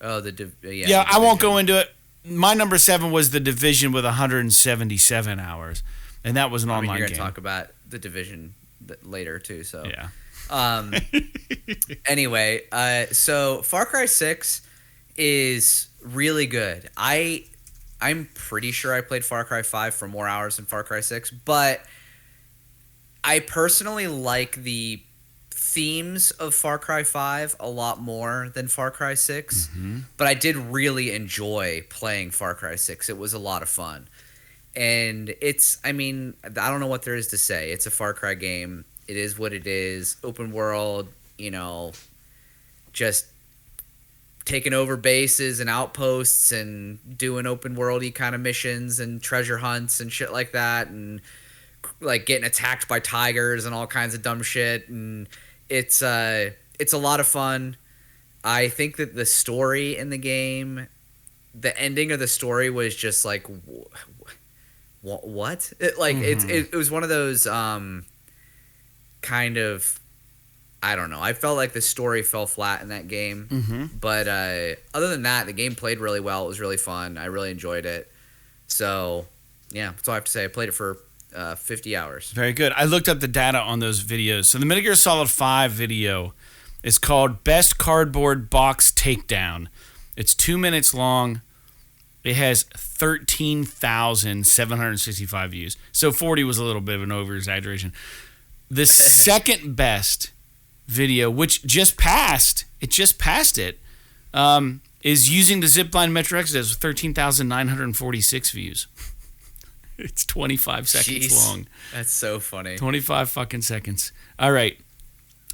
Oh, yeah. I won't go into it. My number 7 was The Division with 177 hours, and that was an online you're game. Gonna talk about The Division later too. So yeah. Anyway, so Far Cry 6 is really good. I'm pretty sure I played Far Cry 5 for more hours than Far Cry 6, but I personally like the themes of Far Cry 5 a lot more than Far Cry 6, but I did really enjoy playing Far Cry 6. It was a lot of fun. And I don't know what there is to say. It's a Far Cry game. It is what it is. Open world, just taking over bases and outposts and doing open world-y kind of missions and treasure hunts and shit like that, and like getting attacked by tigers and all kinds of dumb shit. And it's a lot of fun. I think that the story in the game, the ending of the story was just like, what? It was one of those kind of, I don't know. I felt like the story fell flat in that game. But other than that, the game played really well. It was really fun. I really enjoyed it. So, yeah, that's all I have to say. I played it for 50 hours. Very good. I looked up the data on those videos. So the Metal Gear Solid 5 video is called Best Cardboard Box Takedown. It's 2 minutes long. It has 13,765 views. So 40 was a little bit of an over-exaggeration. The second best video, which just passed it, is using the Zipline Metro Exodus with 13,946 views. It's 25 seconds long. That's so funny. 25 fucking seconds. All right.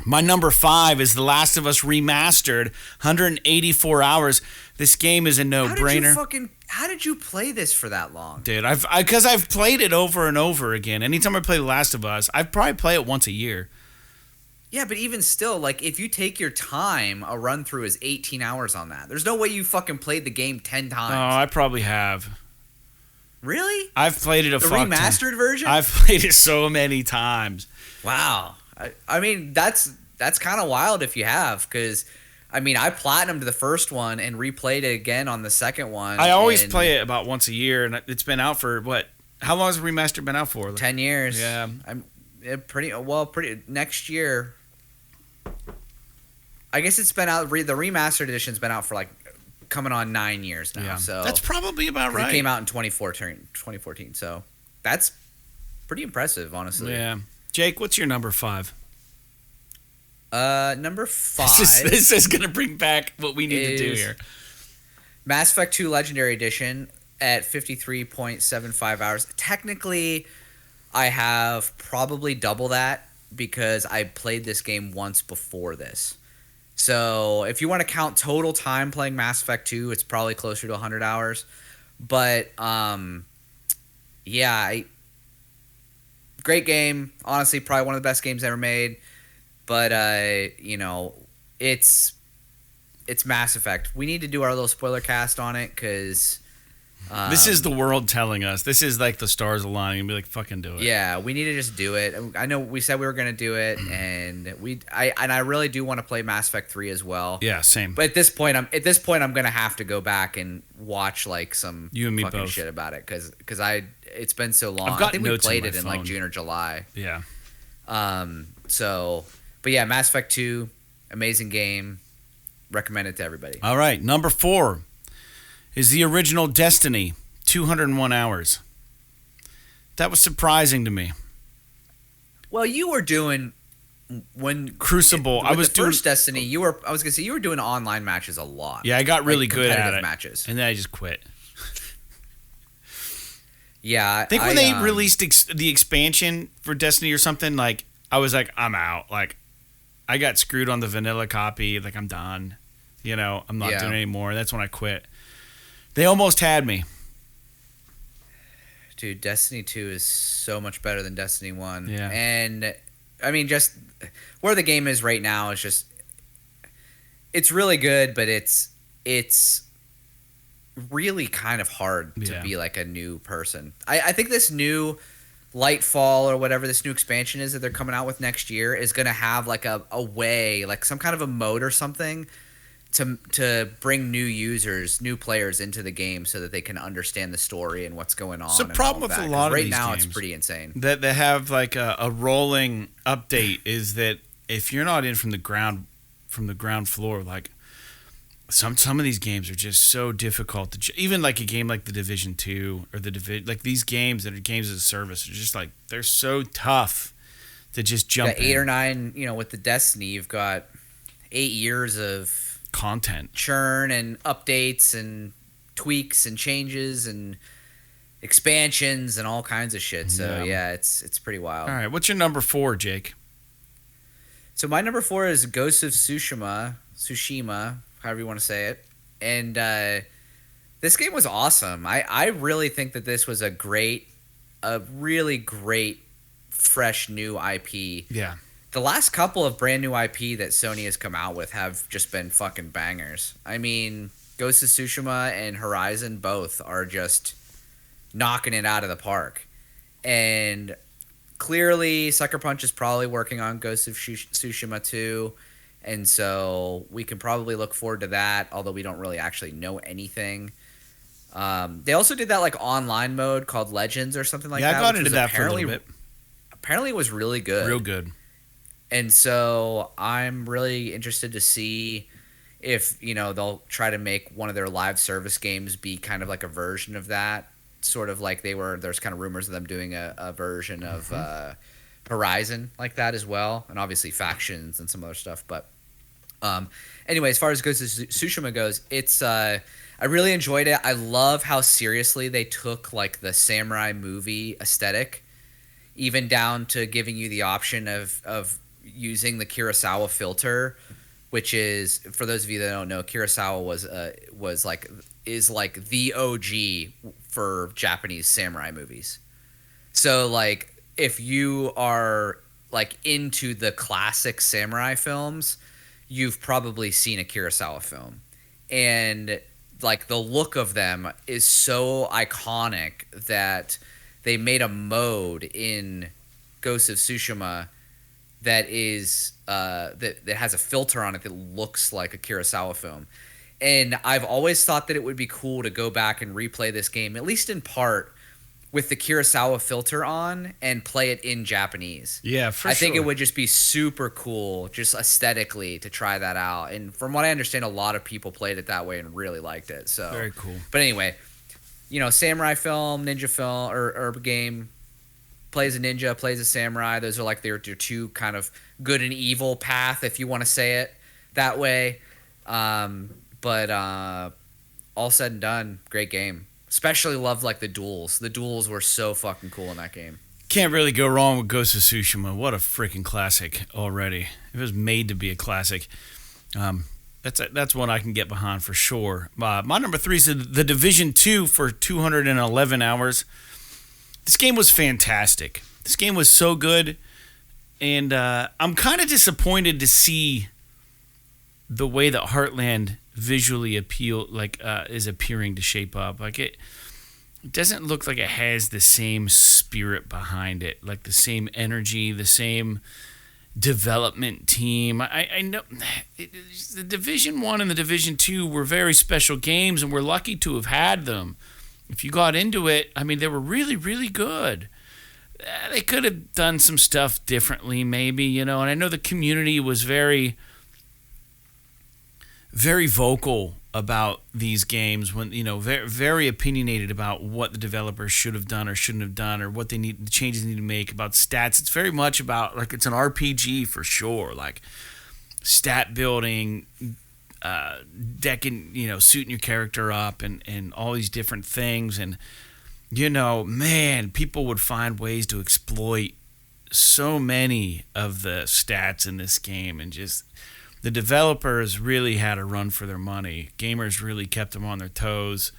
My number 5 is The Last of Us Remastered, 184 hours. This game is a no-brainer. How did you play this for that long? Dude, because I've played it over and over again. Anytime I play The Last of Us, I probably play it once a year. Yeah, but even still, like, if you take your time, a run-through is 18 hours on that. There's no way you fucking played the game 10 times. Oh, I probably have. Really? I've played it the remastered version? I've played it so many times. Wow. I mean, that's kind of wild if you have, because, I mean, I platinumed the first one and replayed it again on the second one. I always play it about once a year, and it's been out for, what? How long has the remaster been out for? 10 years. Yeah. Pretty next year. I guess it's been out, the remastered edition's been out for, like, coming on 9 years now. Yeah. So that's probably about right. It came out in 2014, so that's pretty impressive, honestly. Yeah. Jake, what's your number 5? Number 5. This is going to bring back what we need to do here. Mass Effect 2 Legendary Edition. at 53.75 hours. Technically, I have probably double that because I played this game once before this. So if you want to count total time playing Mass Effect 2, it's probably closer to 100 hours. But yeah, great game. Honestly, probably one of the best games ever made. But it's Mass Effect. We need to do our little spoiler cast on it because this is the world telling us. This is like the stars aligning and be like, fucking do it. Yeah, we need to just do it. I know we said we were going to do it, and I really do want to play Mass Effect 3 as well. Yeah, same. But at this point, I'm going to have to go back and watch like some you and me fucking both. Shit about it because it's been so long. I've got I think we notes played on it my in phone. like June or July. Yeah. But yeah, Mass Effect 2, amazing game. Recommend it to everybody. All right, number 4 is the original Destiny, 201 hours. That was surprising to me. Well, you were doing when Crucible. I was the doing first Destiny. You were doing online matches a lot. Yeah, I got really good at it. Matches. And then I just quit. Yeah, I think when they released the expansion for Destiny or something, like I was like, I'm out. Like I got screwed on the vanilla copy. Like I'm done. I'm not doing it anymore. That's when I quit. They almost had me. Dude, Destiny 2 is so much better than Destiny 1. Yeah. And I mean, just where the game is right now is just it's really good, but it's really kind of hard to be like a new person. I think this new Lightfall or whatever this new expansion is that they're coming out with next year is going to have like a way, like some kind of a mode or something to bring new players into the game so that they can understand the story and what's going on. So the problem with a lot of right these now games it's pretty insane. That they have like a rolling update is that if you're not in from the ground floor, like some of these games are just so difficult to even like a game like the Division 2 or like these games that are games as a service are just like they're so tough to just jump in. 8 or 9, with the Destiny, you've got 8 years of content churn and updates and tweaks and changes and expansions and all kinds of shit. So yeah, it's pretty wild. All right, what's your number 4, Jake? So my number 4 is Ghost of Tsushima, however you want to say it. And this game was awesome. I really think that this was a really great, fresh new IP. Yeah. The last couple of brand new IP that Sony has come out with have just been fucking bangers. I mean, Ghost of Tsushima and Horizon both are just knocking it out of the park. And clearly, Sucker Punch is probably working on Ghost of Tsushima 2. And so we can probably look forward to that, although we don't really actually know anything. They also did that like online mode called Legends or something like that. Yeah, I got into that for a little bit. Apparently it was really good. Real good. And so I'm really interested to see if, they'll try to make one of their live service games be kind of like a version of that. Sort of like there's kind of rumors of them doing a version of Horizon like that as well. And obviously Factions and some other stuff. But anyway, as far as Ghost of Tsushima goes, it's I really enjoyed it. I love how seriously they took like the samurai movie aesthetic, even down to giving you the option of using the Kurosawa filter, which is, for those of you that don't know, Kurosawa is like the OG for Japanese samurai movies. So like if you are like into the classic samurai films, you've probably seen a Kurosawa film. And like the look of them is so iconic that they made a mode in Ghost of Tsushima that is that has a filter on it that looks like a Kurosawa film. And I've always thought that it would be cool to go back and replay this game, at least in part, with the Kurosawa filter on and play it in Japanese. Yeah, for sure. I think it would just be super cool, just aesthetically, to try that out. And from what I understand, a lot of people played it that way and really liked it. So very cool. But anyway, samurai film, ninja film, or game, plays a ninja, plays a samurai. Those are like their two kind of good and evil path, if you want to say it that way. But all said and done, great game. Especially loved like the duels. The duels were so fucking cool in that game. Can't really go wrong with Ghost of Tsushima. What a freaking classic already. It was made to be a classic. That's one I can get behind for sure. My number 3 is The Division 2 for 211 hours. This game was fantastic. This game was so good, and I'm kind of disappointed to see the way that Heartland visually is appearing to shape up. Like it doesn't look like it has the same spirit behind it, like the same energy, the same development team. I know the Division 1 and the Division 2 were very special games, and we're lucky to have had them. If you got into it, I mean, they were really, really good. They could have done some stuff differently, maybe, and I know the community was very, very vocal about these games, when very, very opinionated about what the developers should have done or shouldn't have done, or what the changes they need to make about stats. It's very much about, like, it's an RPG for sure, like stat building, decking, suiting your character up, and all these different things. And man, people would find ways to exploit so many of the stats in this game, and just the developers really had a run for their money. Gamers really kept them on their toes,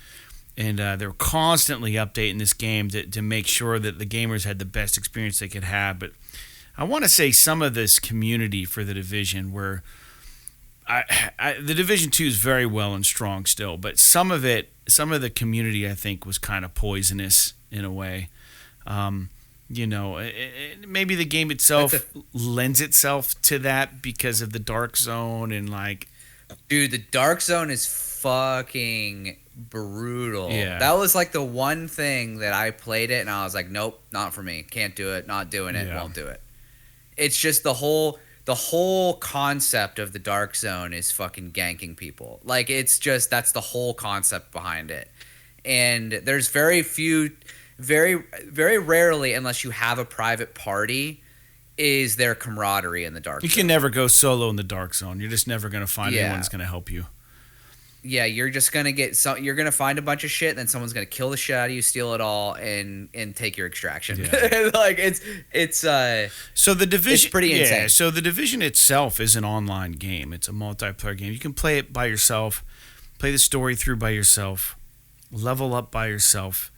and they were constantly updating this game to make sure that the gamers had the best experience they could have. But I want to say some of this community for the Division were, the Division 2 is very well and strong still, but some of the community, I think, was kind of poisonous in a way. Maybe the game itself lends itself to that because of the Dark Zone and like... Dude, the Dark Zone is fucking brutal. Yeah. That was like the one thing that I played it and I was like, nope, not for me. Can't do it. Not doing it. Yeah. Won't do it. It's just the whole concept of the Dark Zone is fucking ganking people. Like, it's just, that's the whole concept behind it. And there's very very rarely, unless you have a private party, is there camaraderie in the Dark Zone. You can never go solo in the Dark Zone. You're just never going to find anyone that's going to help you. Yeah, you're just going to you're going to find a bunch of shit, and then someone's going to kill the shit out of you, steal it all, and take your extraction. Yeah. Like, it's so the Division, it's pretty insane. So the Division itself is an online game. It's a multiplayer game. You can play it by yourself, play the story through by yourself, level up by yourself.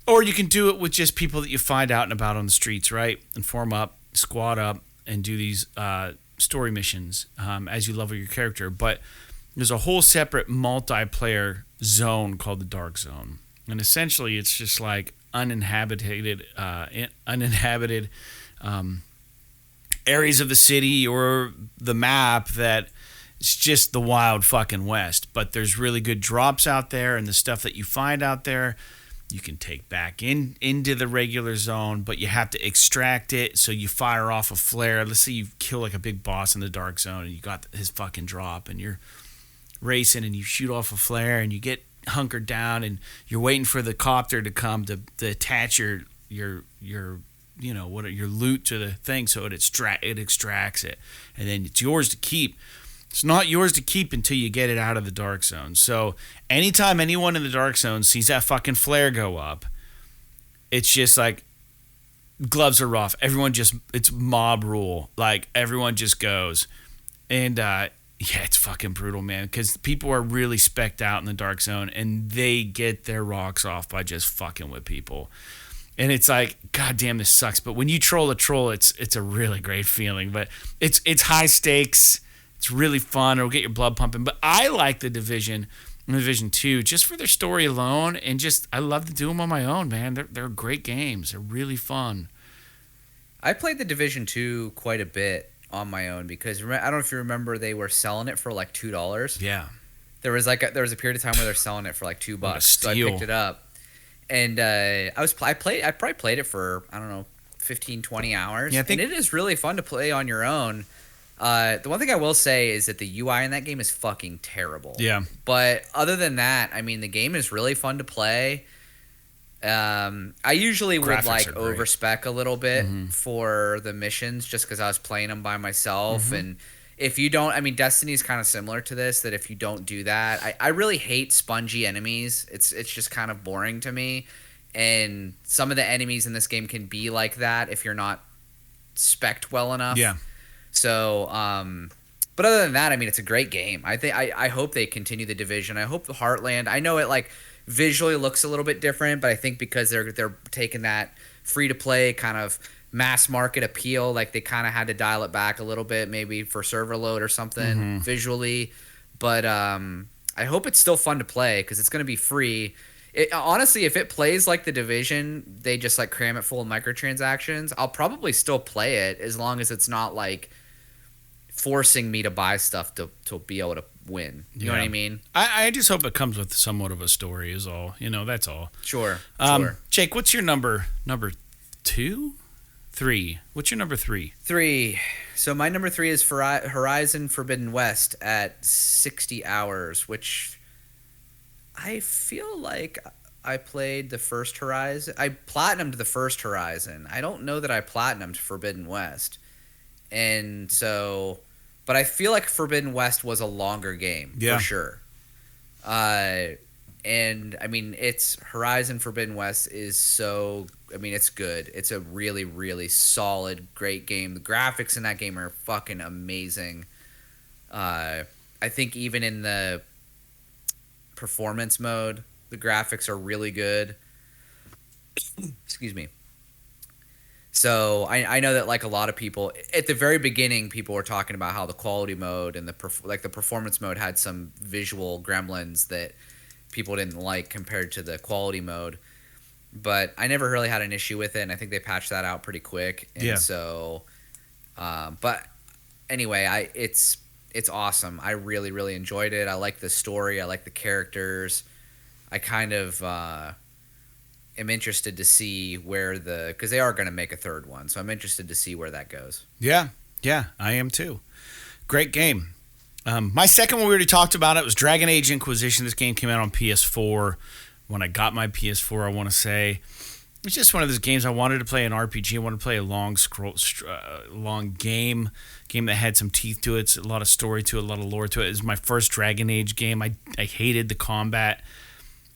Or you can do it with just people that you find out and about on the streets, right? And form up, squad up, and do these story missions as you level your character. But there's a whole separate multiplayer zone called the Dark Zone. And essentially it's just like uninhabited areas of the city or the map that it's just the wild fucking West. But there's really good drops out there, and the stuff that you find out there you can take back into the regular zone, but you have to extract it. So you fire off a flare. Let's say you kill like a big boss in the Dark Zone and you got his fucking drop, and you're racing and you shoot off a flare and you get hunkered down and you're waiting for the copter to come to attach your loot to the thing, so it extracts it, and then it's yours to keep. It's not yours to keep until you get it out of the Dark Zone. So anytime anyone in the Dark Zone sees that fucking flare go up, it's just like gloves are off. It's mob rule. Like, everyone just goes. And it's fucking brutal, man, because people are really specced out in the Dark Zone, and they get their rocks off by just fucking with people. And it's like, God damn, this sucks. But when you troll a troll, it's a really great feeling. But it's high stakes. It's really fun. It'll get your blood pumping. But I like the Division 2 just for their story alone, and just I love to do them on my own, man. They're great games. They're really fun. I played the Division 2 quite a bit on my own because I don't know if you remember, they were selling it for like $2. Yeah. There was a period of time where they're selling it for like $2. So I picked it up, and I probably played it for, I don't know, 15, 20 hours. Yeah, and it is really fun to play on your own. The one thing I will say is that the UI in that game is fucking terrible. Yeah. But other than that, I mean, the game is really fun to play. I usually would like overspec a little bit for the missions just because I was playing them by myself, and if you don't, I mean, Destiny is kind of similar to this, that if you don't do that, I really hate spongy enemies. It's just kind of boring to me. And some of the enemies in this game can be like that if you're not spec'd well enough. Yeah. So, but other than that, I mean, it's a great game. I hope they continue the Division. I hope the Heartland, I know it like visually looks a little bit different, but I think because they're taking that free to play kind of mass market appeal, like they kind of had to dial it back a little bit, maybe for server load or something visually. But I hope it's still fun to play because it's going to be free. Honestly, if it plays like the Division, they just like cram it full of microtransactions, I'll probably still play it as long as it's not like forcing me to buy stuff to be able to win. You know what I mean? I just hope it comes with somewhat of a story is all. That's all. Sure. Jake, what's your number 2? 3. What's your number 3? 3. So my number 3 is Horizon Forbidden West at 60 hours, which I feel like I played the first Horizon. I platinumed the first Horizon. I don't know that I platinumed Forbidden West. And so, but I feel like Forbidden West was a longer game for sure. And I mean, it's Horizon Forbidden West is so, I mean, it's good. It's a really, really solid, great game. The graphics in that game are fucking amazing. I think even in the performance mode, the graphics are really good. Excuse me. So I know that like a lot of people at the very beginning, people were talking about how the quality mode and the performance mode had some visual gremlins that people didn't like compared to the quality mode. But I never really had an issue with it, and I think they patched that out pretty quick. And so, but anyway, it's awesome. I really, really enjoyed it. I like the story. I like the characters. I kind of am interested to see where because they are going to make a third one. So I'm interested to see where that goes. Yeah, I am too. Great game. My second one, we already talked about it, was Dragon Age Inquisition. This game came out on PS4. When I got my PS4, I want to say, it's just one of those games I wanted to play an RPG. I wanted to play a long game that had some teeth to it, a lot of story to it, a lot of lore to it. It was my first Dragon Age game. I hated the combat,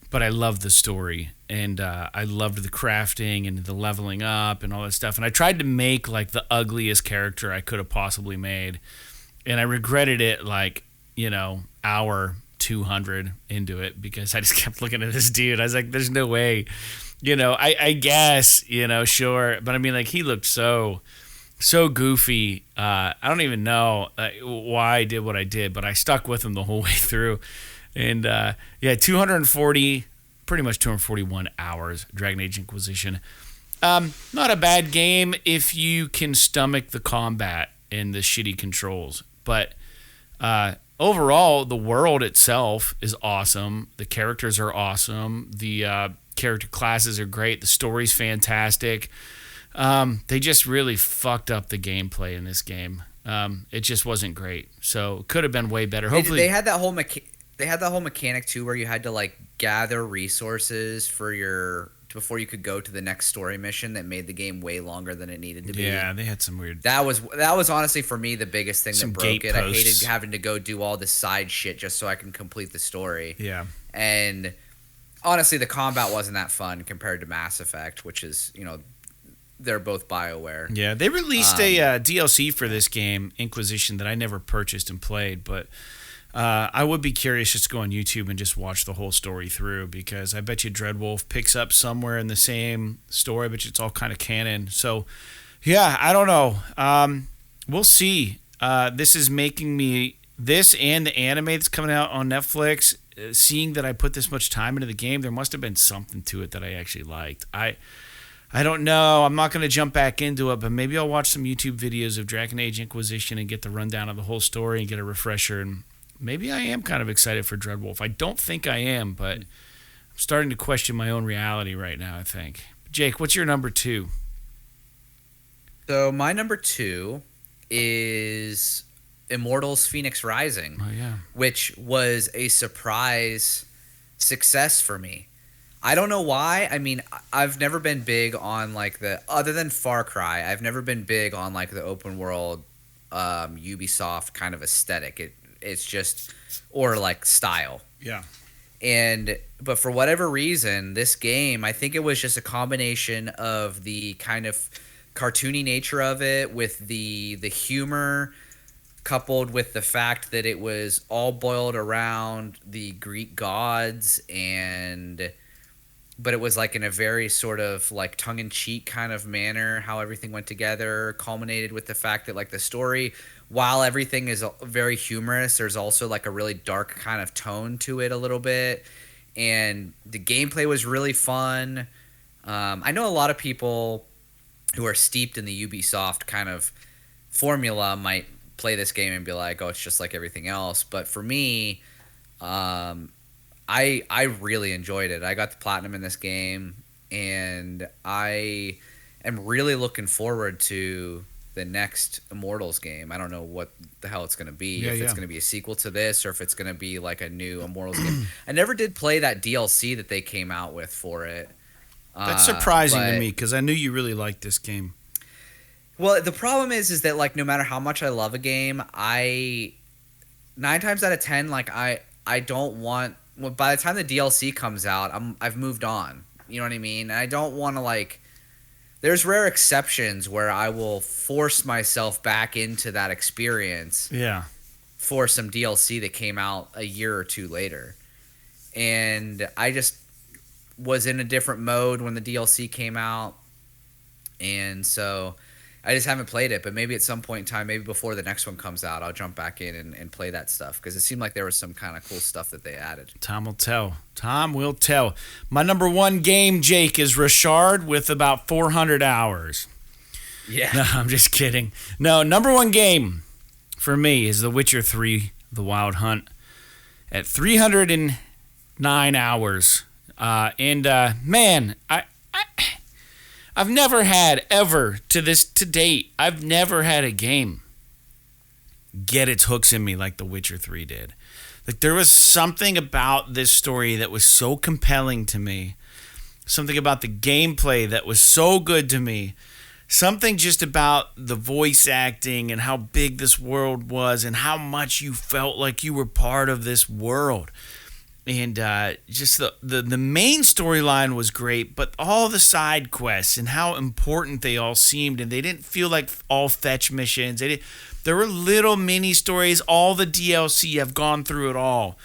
but I loved the story, and I loved the crafting and the leveling up and all that stuff. And I tried to make like the ugliest character I could have possibly made, and I regretted it like, hour 200 into it because I just kept looking at this dude. I was like, there's no way, I guess, sure. But I mean, like, he looked so goofy. I don't even know why I did what I did, but I stuck with him the whole way through. And 240, pretty much 241 hours, Dragon Age Inquisition. Not a bad game if you can stomach the combat and the shitty controls. But overall, the world itself is awesome. The characters are awesome. The character classes are great. The story's fantastic. They just really fucked up the gameplay in this game. It just wasn't great. So it could have been way better. Hopefully, they had that whole mechanic too, where you had to like gather resources before you could go to the next story mission that made the game way longer than it needed to be. Yeah, they had some weird. That was honestly for me the biggest thing that broke it. I hated having to go do all this side shit just so I can complete the story. Yeah. And honestly, the combat wasn't that fun compared to Mass Effect, which is, they're both BioWare. Yeah, they released a DLC for this game, Inquisition, that I never purchased and played, but I would be curious just to go on YouTube and just watch the whole story through, because I bet you Dreadwolf picks up somewhere in the same story, but it's all kind of canon. So, yeah, I don't know. We'll see. This is making me, this and the anime that's coming out on Netflix, seeing that I put this much time into the game, there must have been something to it that I actually liked. I don't know. I'm not going to jump back into it, but maybe I'll watch some YouTube videos of Dragon Age Inquisition and get the rundown of the whole story and get a refresher. And maybe I am kind of excited for Dreadwolf. I don't think I am, but I'm starting to question my own reality right now, I think. Jake, what's your number 2? So my number 2 is Immortals Phoenix Rising, which was a surprise success for me. I don't know why. I mean, I've never been big on like other than Far Cry, I've never been big on like the open world Ubisoft kind of aesthetic. It's just, or like style. Yeah. But for whatever reason, this game, I think it was just a combination of the kind of cartoony nature of it with the humor, coupled with the fact that it was all boiled around the Greek gods, but it was like in a very sort of like tongue-in-cheek kind of manner how everything went together, culminated with the fact that like the story, while everything is very humorous, there's also like a really dark kind of tone to it a little bit, and the gameplay was really fun. I know a lot of people who are steeped in the Ubisoft kind of formula might play this game and be like, oh, it's just like everything else. But for me, I really enjoyed it. I got the platinum in this game, and I am really looking forward to the next Immortals game. I don't know what the hell it's going to be. If it's going to be a sequel to this, or if it's going to be like a new Immortals game. I never did play that DLC that they came out with for it. That's surprising to me, because I knew you really liked this game. Well, the problem is that like no matter how much I love a game, 9 times out of 10, like I don't want. Well, by the time the DLC comes out, I've moved on. You know what I mean? And I don't want to like. There's rare exceptions where I will force myself back into that experience. Yeah. For some DLC that came out a year or two later, and I just was in a different mode when the DLC came out, and so I just haven't played it. But maybe at some point in time, maybe before the next one comes out, I'll jump back in and play that stuff, because it seemed like there was some kind of cool stuff that they added. Time will tell. Time will tell. My number one game, Jake, is Richard with about 400 hours. Yeah. No, I'm just kidding. No, number one game for me is The Witcher 3, The Wild Hunt, at 309 hours. Man, I've never had to date, I've never had a game get its hooks in me like The Witcher 3 did. Like, there was something about this story that was so compelling to me. Something about the gameplay that was so good to me. Something just about the voice acting and how big this world was and how much you felt like you were part of this world. And just the main storyline was great, but all the side quests and how important they all seemed, and they didn't feel like all fetch missions. There were little mini stories. All the DLC, I've gone through it all.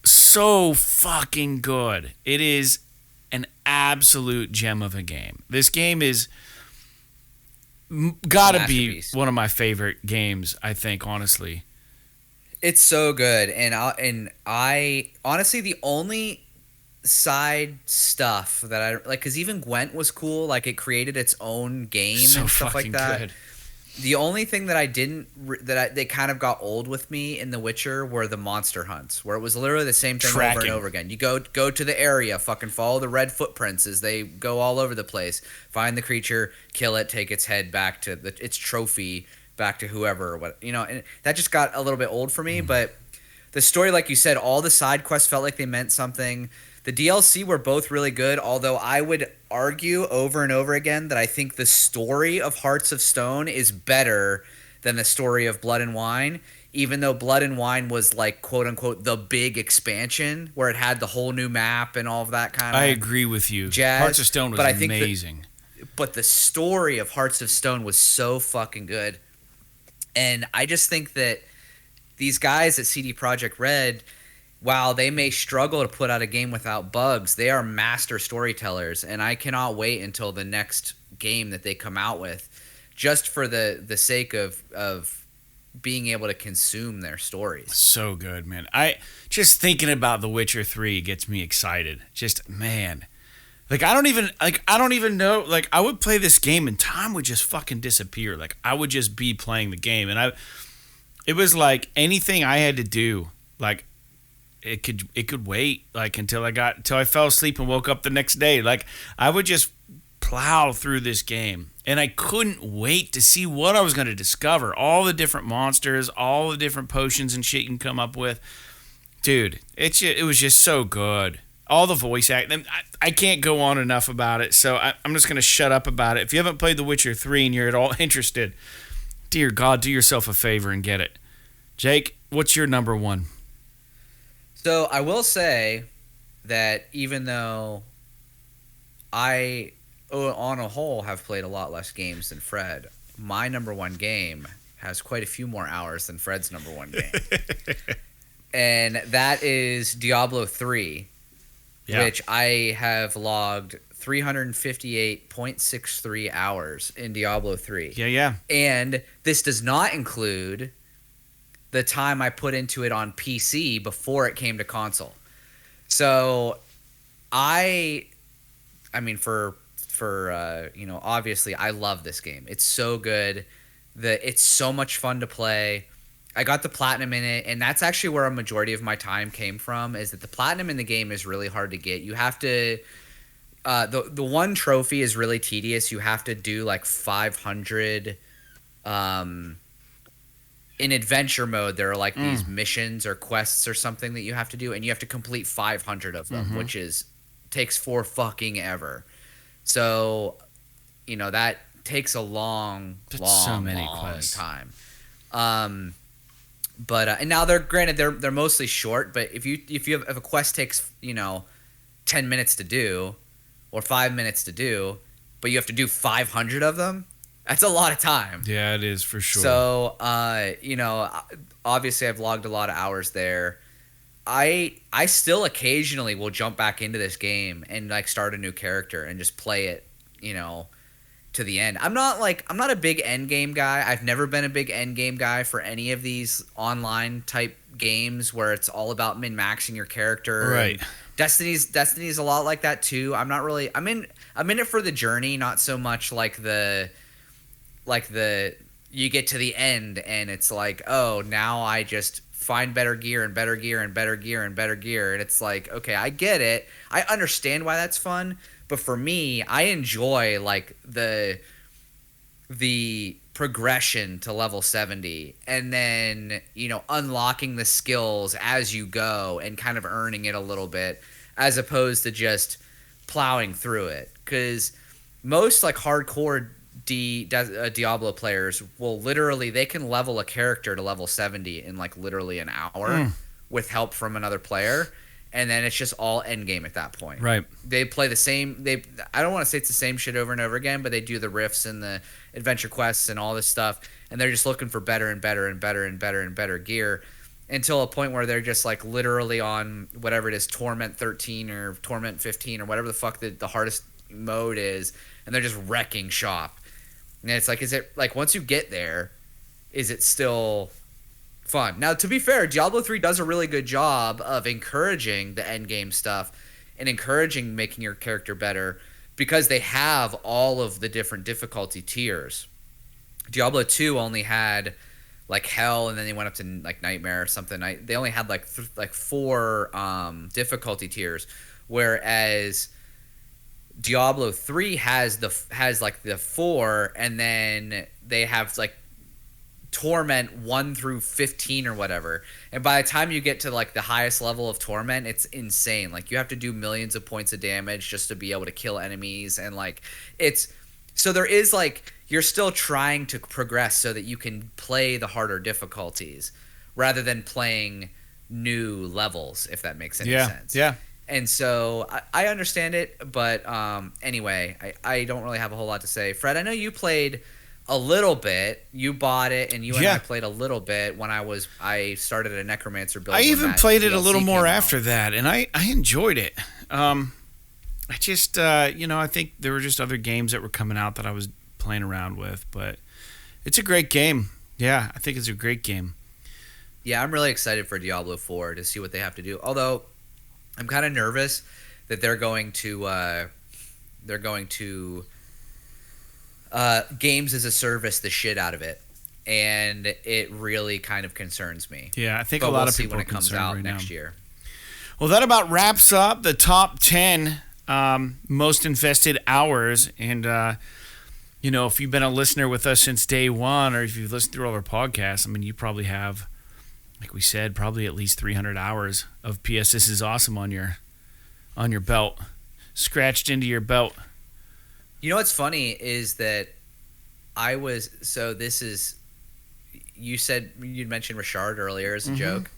So fucking good. It is an absolute gem of a game. This game is gotta be one of my favorite games, I think, honestly. It's so good, and I honestly, the only side stuff that I like, because even Gwent was cool, like it created its own game and stuff like that. Good. The only thing that I didn't they kind of got old with me in The Witcher were the monster hunts, where it was literally the same thing over and over again. You go to the area, fucking follow the red footprints as they go all over the place, find the creature, kill it, take its head back to its trophy. Back to whoever, or what, and that just got a little bit old for me. But the story, like you said, all the side quests felt like they meant something. The DLC were both really good, although I would argue over and over again that I think the story of Hearts of Stone is better than the story of Blood and Wine, even though Blood and Wine was like, quote unquote, the big expansion where it had the whole new map and all of that kind of I agree with you. Jazz. Hearts of Stone was amazing. But the story of Hearts of Stone was so fucking good. And I just think that these guys at CD Projekt Red, while they may struggle to put out a game without bugs, they are master storytellers. And I cannot wait until the next game that they come out with, just for the sake of being able to consume their stories. So good, man. Just thinking about The Witcher 3 gets me excited. Just, man. Like, I don't even know. Like, I would play this game and time would just fucking disappear. Like, I would just be playing the game. And it was like anything I had to do, like, it could wait, like, until I fell asleep and woke up the next day. Like, I would just plow through this game. And I couldn't wait to see what I was going to discover. All the different monsters, all the different potions and shit you can come up with. Dude, it was just so good. All the voice acting. I can't go on enough about it, so I'm just going to shut up about it. If you haven't played The Witcher 3 and you're at all interested, dear God, do yourself a favor and get it. Jake, what's your number one? So I will say that even though I, on a whole, have played a lot less games than Fred, my number one game has quite a few more hours than Fred's number one game. And that is Diablo 3, which I have logged 358.63 hours in Diablo 3. Yeah. And this does not include the time I put into it on PC before it came to console. So I mean, for obviously I love this game. It's so good. It's so much fun to play. I got the platinum in it, and that's actually where a majority of my time came from, is that the platinum in the game is really hard to get. You have to the one trophy is really tedious. You have to do like 500 in adventure mode. There are like these missions or quests or something that you have to do, and you have to complete 500 of them, which takes for fucking ever. So, that takes a long time. But and now they're mostly short. But if a quest takes 10 minutes to do, or 5 minutes to do, but you have to do 500 of them, that's a lot of time. Yeah, it is for sure. So obviously I've logged a lot of hours there. I still occasionally will jump back into this game and like start a new character and just play it, to the end. I'm not a big end game guy. I've never been a big end game guy for any of these online type games where it's all about min-maxing your character. Right. Destiny's a lot like that too. I'm in it for the journey, not so much like the you get to the end and it's like, oh, now I just find better gear and better gear and better gear and better gear, and it's like, okay, I get it. I understand why that's fun. But for me, I enjoy like the progression to level 70 and then, unlocking the skills as you go and kind of earning it a little bit, as opposed to just plowing through it. Because most like hardcore Diablo players will they can level a character to level 70 in like literally an hour with help from another player. And then it's just all end game at that point. Right. They play the same. I don't want to say it's the same shit over and over again, but they do the rifts and the adventure quests and all this stuff, and they're just looking for better and better and better and better and better gear, until a point where they're just like literally on whatever it is, Torment 13 or Torment 15 or whatever the fuck the hardest mode is, and they're just wrecking shop. And it's like, is it like once you get there, is it still fun? Now, to be fair, Diablo 3 does a really good job of encouraging the end game stuff and encouraging making your character better, because they have all of the different difficulty tiers. Diablo 2 only had like hell, and then they went up to like nightmare or something. They only had like 4 difficulty tiers, whereas Diablo 3 has like the 4, and then they have like Torment 1 through 15 or whatever. And by the time you get to like the highest level of Torment, it's insane. Like you have to do millions of points of damage just to be able to kill enemies, and like so there is like, you're still trying to progress so that you can play the harder difficulties rather than playing new levels, if that makes any sense. Yeah. And so I understand it, but anyway, I don't really have a whole lot to say. Fred, I know you played a little bit. You bought it, and you and I played a little bit when I started a Necromancer build. I even played it a little more after that, and I enjoyed it. I just, I think there were just other games that were coming out that I was playing around with, but it's a great game. Yeah, I think it's a great game. Yeah, I'm really excited for Diablo 4 to see what they have to do. Although I'm kind of nervous that they're going to games as a service the shit out of it, and it really kind of concerns me. Yeah, I think a lot of people when it comes out right next now. year. Well, that about wraps up the top 10 most invested hours. And if you've been a listener with us since day one, or if you've listened through all our podcasts, I mean, you probably have, like we said, probably at least 300 hours of PS This Is Awesome on your belt, scratched into your belt. You know what's funny is that this is you said you mentioned Richard earlier as a joke.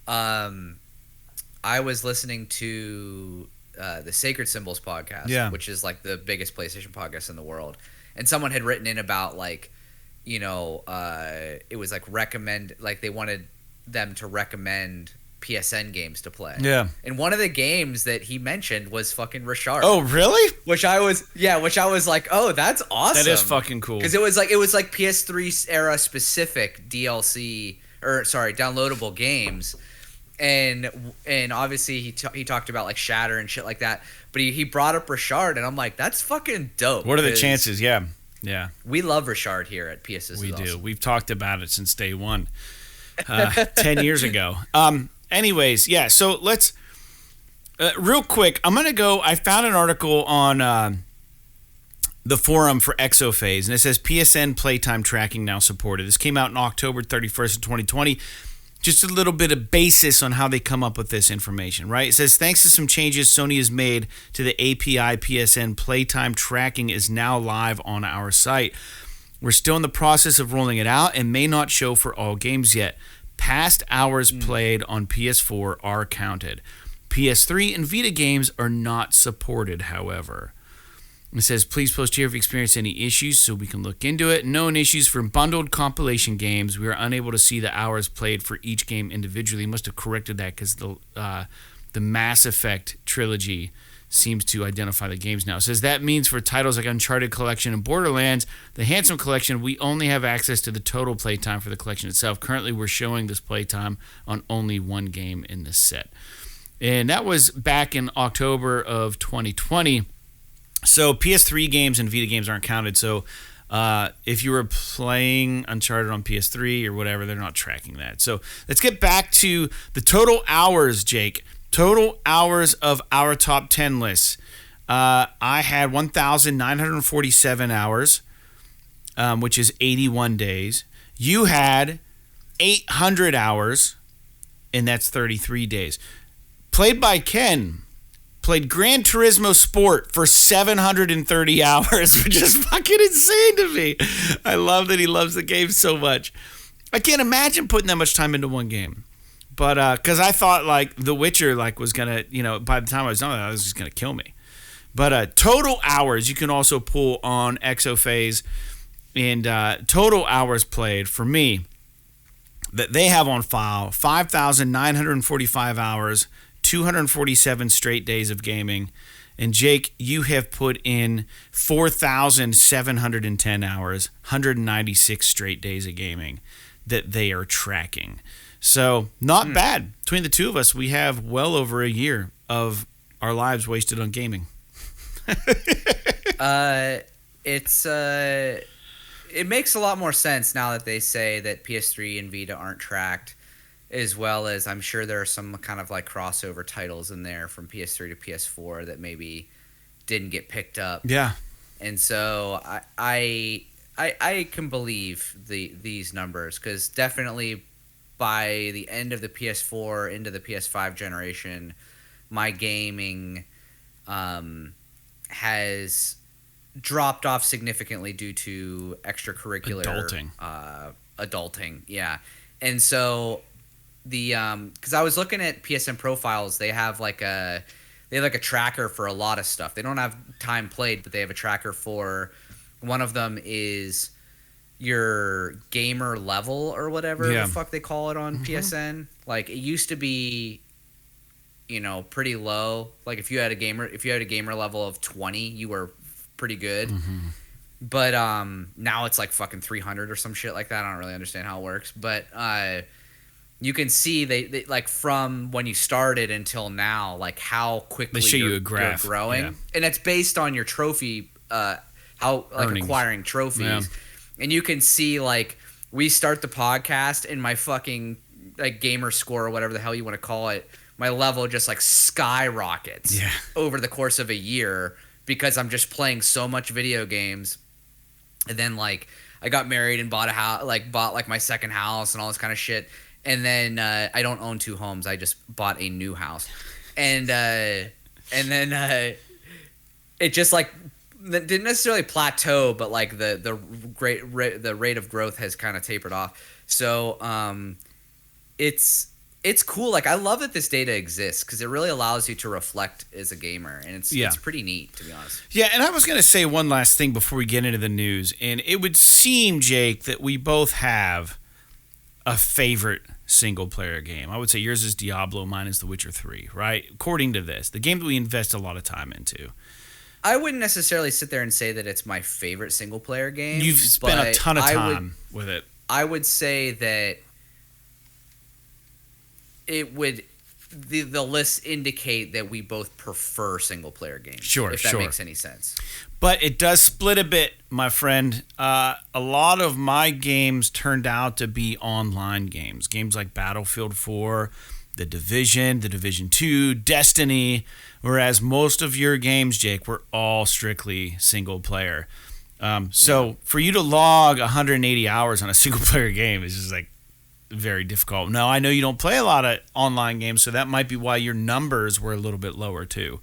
I was listening to the Sacred Symbols podcast, which is like the biggest PlayStation podcast in the world, and someone had written in about like, you know, it was like they wanted them to recommend PSN games to play. Yeah. And one of the games that he mentioned was fucking Richard. Oh, really? Which I was like, oh, that's awesome. That is fucking cool. Because it was like PS3 era specific DLC downloadable games. And obviously he talked about like Shatter and shit like that, but he brought up Richard, and I'm like, that's fucking dope. What are the chances? Yeah. We love Richard here at PSS. We do. Awesome. We've talked about it since day one, 10 years ago. Anyways, yeah. So let's real quick. I found an article on the forum for Exophase, and it says PSN playtime tracking now supported. This came out on October 31st of 2020. Just a little bit of basis on how they come up with this information, right? It says, thanks to some changes Sony has made to the API, PSN playtime tracking is now live on our site. We're still in the process of rolling it out and may not show for all games yet. Past hours played on PS4 are counted. PS3 and Vita games are not supported, however. It says, please post here if you experience any issues so we can look into it. Known issues for bundled compilation games. We are unable to see the hours played for each game individually. Must have corrected that because the Mass Effect trilogy seems to identify the games now. It says that means for titles like Uncharted Collection and Borderlands, the Handsome Collection, we only have access to the total playtime for the collection itself. Currently, we're showing this playtime on only one game in this set. And that was back in October of 2020. So PS3 games and Vita games aren't counted. So if you were playing Uncharted on PS3 or whatever, they're not tracking that. So let's get back to the total hours, Jake. Total hours of our top 10 lists. I had 1,947 hours, which is 81 days. You had 800 hours, and that's 33 days. Played by Ken. Played Gran Turismo Sport for 730 hours, which is fucking insane to me. I love that he loves the game so much. I can't imagine putting that much time into one game. But, because I thought, like, The Witcher, like, was going to, by the time I was done with it, it was just going to kill me. But total hours, you can also pull on Exophase, and total hours played for me that they have on file, 5,945 hours, 247 straight days of gaming. And Jake, you have put in 4,710 hours, 196 straight days of gaming that they are tracking. So not bad. Between the two of us, we have well over a year of our lives wasted on gaming. It makes a lot more sense now that they say that PS3 and Vita aren't tracked, as well as I'm sure there are some kind of like crossover titles in there from PS3 to PS4 that maybe didn't get picked up. Yeah. And so I can believe these numbers, because definitely by the end of the PS4 into the PS5 generation, my gaming has dropped off significantly due to extracurricular adulting. Yeah. And so because I was looking at PSN profiles, they have like a tracker for a lot of stuff. They don't have time played, but they have a tracker for, one of them is your gamer level or whatever the fuck they call it on PSN. Like, it used to be, pretty low. Like, if you had a gamer level of 20, you were pretty good. But now it's like fucking 300 or some shit like that. I don't really understand how it works, but you can see they like from when you started until now, like how quickly you're growing, and it's based on your trophy, acquiring trophies. Yeah. And you can see, like, we start the podcast and my fucking like gamer score or whatever the hell you want to call it, my level just like skyrockets over the course of a year, because I'm just playing so much video games. And then like I got married and bought a house, bought my second house and all this kind of shit. And then I don't own two homes. I just bought a new house. And then it just like that didn't necessarily plateau, but like the rate of growth has kind of tapered off. So it's cool. Like I love that this data exists because it really allows you to reflect as a gamer, and it's pretty neat, to be honest. Yeah, and I was going to say one last thing before we get into the news, and it would seem, Jake, that we both have a favorite single-player game. I would say yours is Diablo, mine is The Witcher 3, right? According to this, the game that we invest a lot of time into. I wouldn't necessarily sit there and say that it's my favorite single-player game. You've spent a ton of time with it. I would say that it would the lists indicate that we both prefer single player games. Sure, if that makes any sense. But it does split a bit, my friend. A lot of my games turned out to be online games. Games like Battlefield 4, The Division 2, Destiny, whereas most of your games, Jake, were all strictly single player. So for you to log 180 hours on a single player game is just like very difficult. Now, I know you don't play a lot of online games, so that might be why your numbers were a little bit lower too,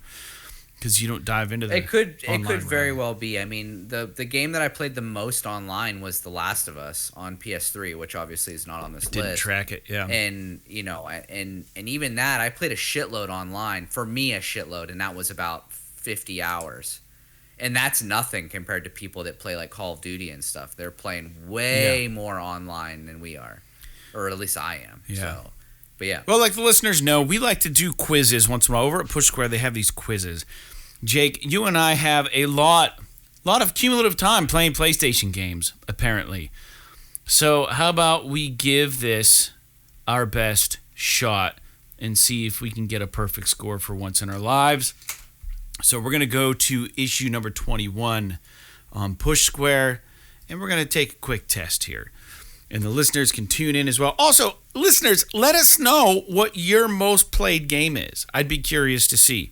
because you don't dive into the It could very well be. I mean, the game that I played the most online was The Last of Us on PS3, which obviously is not on this list. Didn't track it, yeah. And and even that, I played a shitload online. For me, a shitload, and that was about 50 hours. And that's nothing compared to people that play like Call of Duty and stuff. They're playing way more online than we are. Or at least I am. Yeah. So, but yeah. Well, like the listeners know, we like to do quizzes once in a while. Over at PushSquare, they have these quizzes. Jake, you and I have a lot of cumulative time playing PlayStation games, apparently. So how about we give this our best shot and see if we can get a perfect score for once in our lives. So we're going to go to issue number 21 on PushSquare, and we're going to take a quick test here. And the listeners can tune in as well. Also, listeners, let us know what your most played game is. I'd be curious to see.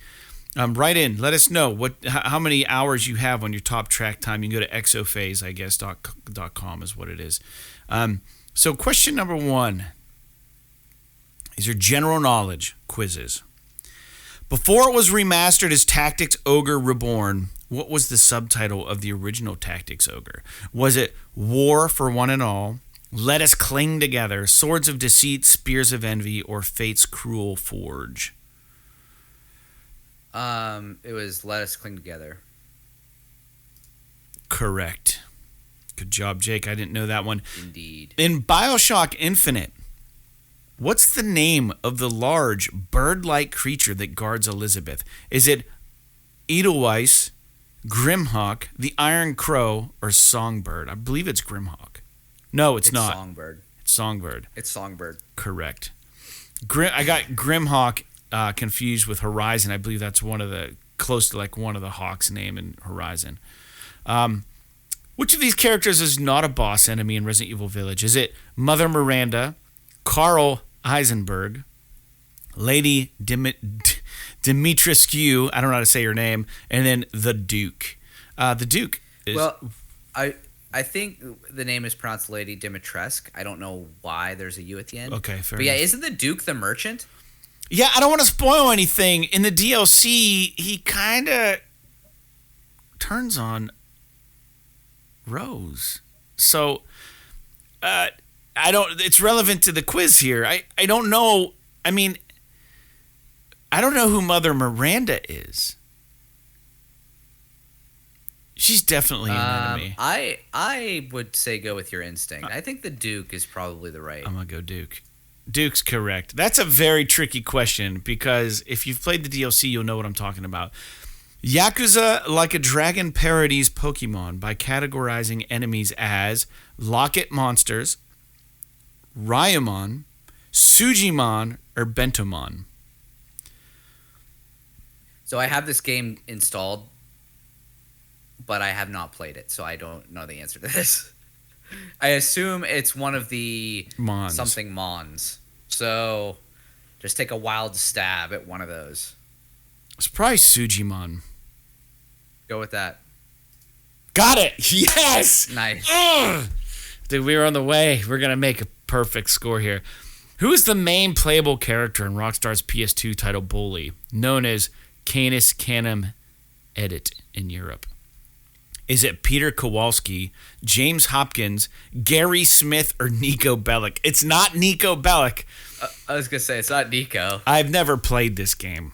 Write in. Let us know how many hours you have on your top track time. You can go to exophase, I guess, .com is what it is. So question number 1 is your general knowledge quizzes. Before it was remastered as Tactics Ogre Reborn, what was the subtitle of the original Tactics Ogre? Was it War for One and All, Let Us Cling Together, Swords of Deceit, Spears of Envy, or Fate's Cruel Forge? It was Let Us Cling Together. Correct. Good job, Jake. I didn't know that one. Indeed. In BioShock Infinite, what's the name of the large bird-like creature that guards Elizabeth? Is it Edelweiss, Grimhawk, the Iron Crow, or Songbird? I believe it's Grimhawk. No, it's not. Songbird. It's Songbird. It's Songbird. Correct. I got Grimhawk confused with Horizon. I believe that's close to like one of the Hawks' name in Horizon. Which of these characters is not a boss enemy in Resident Evil Village? Is it Mother Miranda, Carl Heisenberg, Lady Dimitrescu, I don't know how to say her name, and then the Duke? The Duke is... Well, I think the name is pronounced Lady Dimitrescu. I don't know why there's a U at the end. Okay, fair But enough. yeah, isn't the Duke the merchant? Yeah, I don't want to spoil anything. In the DLC, he kind of turns on Rose. So, it's relevant to the quiz here. I don't know. I mean, I don't know who Mother Miranda is. She's definitely an enemy. I would say go with your instinct. I think the Duke is probably the right. I'm going to go Duke. Duke's correct. That's a very tricky question because if you've played the DLC, you'll know what I'm talking about. Yakuza Like a Dragon parodies Pokemon by categorizing enemies as Locket Monsters, Ryamon, Sujimon, or Bentomon. So I have this game installed, but I have not played it, so I don't know the answer to this. I assume it's one of the Mons. Something Mons. So just take a wild stab at one of those. It's probably Sujimon. Go with that. Got it! Yes! Nice. Ugh! Dude, we were on the way. We're going to make a perfect score here. Who is the main playable character in Rockstar's PS2 title Bully, known as Canis Canem Edit in Europe? Is it Peter Kowalski, James Hopkins, Gary Smith, or Nico Bellic? It's not Nico Bellic. I was gonna say it's not Nico. I've never played this game.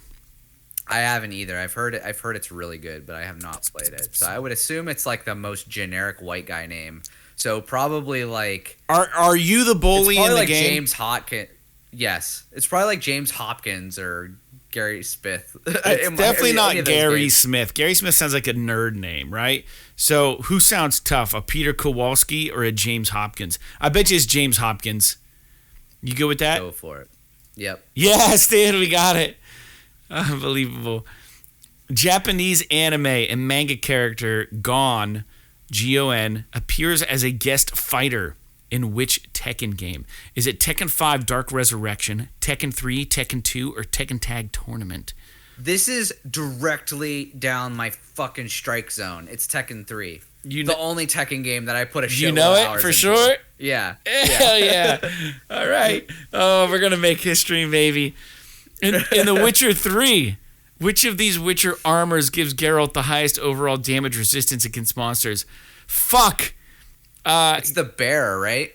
I haven't either. I've heard it's really good, but I have not played it. So I would assume it's like the most generic white guy name. So probably like Are you the bully in the like game? James Hopkins. Yes, it's probably like James Hopkins or Gary Smith. It's definitely not Gary Smith. Gary Smith sounds like a nerd name, right? So who sounds tough, a Peter Kowalski or a James Hopkins? I bet you it's James Hopkins. You good with that? Go for it. Yep. Yes, dude, we got it. Unbelievable. Japanese anime and manga character Gon, Gon, appears as a guest fighter in which Tekken game? Is it Tekken 5 Dark Resurrection, Tekken 3, Tekken 2, or Tekken Tag Tournament? This is directly down my fucking strike zone. It's Tekken 3. The only Tekken game that I put a shit. You know it for sure? Yeah. Hell yeah. All right. Oh, we're going to make history, baby. In The Witcher 3, which of these Witcher armors gives Geralt the highest overall damage resistance against monsters? Fuck. It's the bear, right?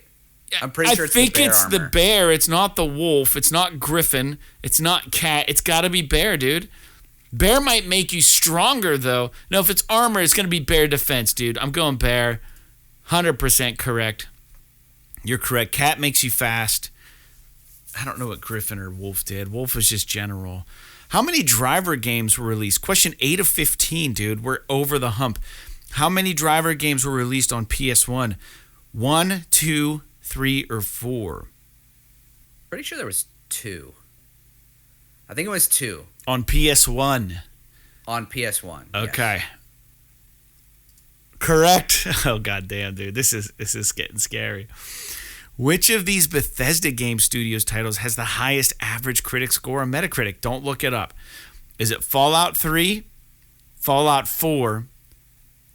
I'm pretty sure it's the bear. I think it's the bear. It's not the wolf. It's not griffin. It's not cat. It's got to be bear, dude. Bear might make you stronger, though. No, if it's armor, it's going to be bear defense, dude. I'm going bear. 100% correct. You're correct. Cat makes you fast. I don't know what Griffin or Wolf did. Wolf was just general. How many driver games were released? Question 8 of 15, dude. We're over the hump. How many driver games were released on PS1? 1, 2, 3, or 4? Pretty sure there was 2. I think it was 2. On PS1. On PS1. Okay. Yes. Correct. Oh, goddamn, dude. This is getting scary. Which of these Bethesda Game Studios titles has the highest average critic score on Metacritic? Don't look it up. Is it Fallout 3, Fallout 4,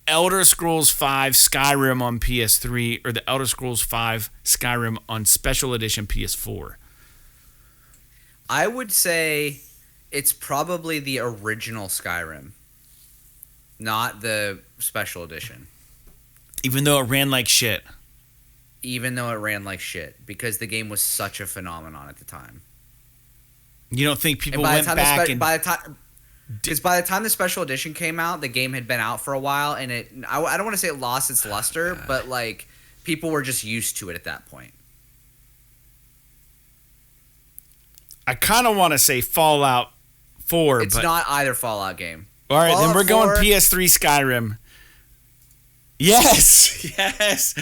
Elder Scrolls V Skyrim on PS3, or the Elder Scrolls V Skyrim on Special Edition PS4? I would say it's probably the original Skyrim, not the Special Edition. Even though it ran like shit. Even though it ran like shit, because the game was such a phenomenon at the time. You don't think people went back and... Because by the time the Special Edition came out, the game had been out for a while, and I don't want to say it lost its luster, but like people were just used to it at that point. I kind of want to say Fallout 4, it's not either Fallout game. All right, Fallout then we're 4, going PS3 Skyrim. Yes, yes.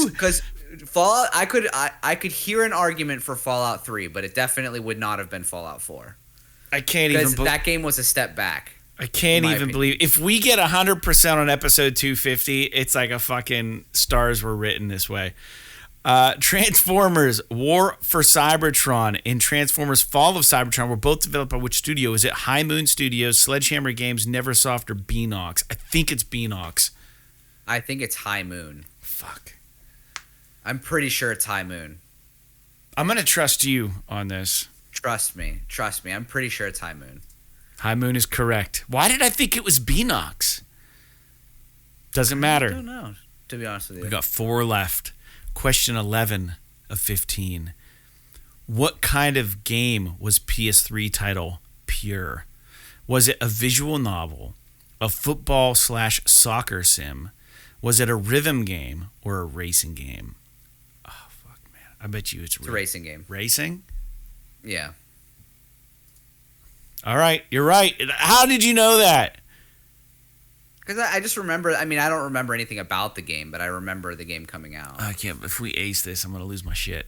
Because Fallout, I could hear an argument for Fallout 3, but it definitely would not have been Fallout 4. I can't even believe that game was a step back. I can't even believe if we get 100% on episode 250, it's like a fucking stars were written this way. Transformers War for Cybertron and Transformers Fall of Cybertron were both developed by which studio? Is it High Moon Studios, Sledgehammer Games, Neversoft, or Beanox? I think it's Beanox. I think it's High Moon. Fuck. I'm pretty sure it's High Moon. I'm going to trust you on this. Trust me. I'm pretty sure it's High Moon. High Moon is correct. Why did I think it was Beanox? Doesn't matter. I don't know, to be honest with you. We got 4 left. Question 11 of 15. What kind of game was PS3 title Pure? Was it a visual novel, a football/soccer sim? Was it a rhythm game or a racing game? Oh, fuck, man. I bet you it's a racing game. Racing? Yeah. All right, you're right. How did you know that? Because I just remember, I don't remember anything about the game, but I remember the game coming out. I can't, if we ace this, I'm going to lose my shit.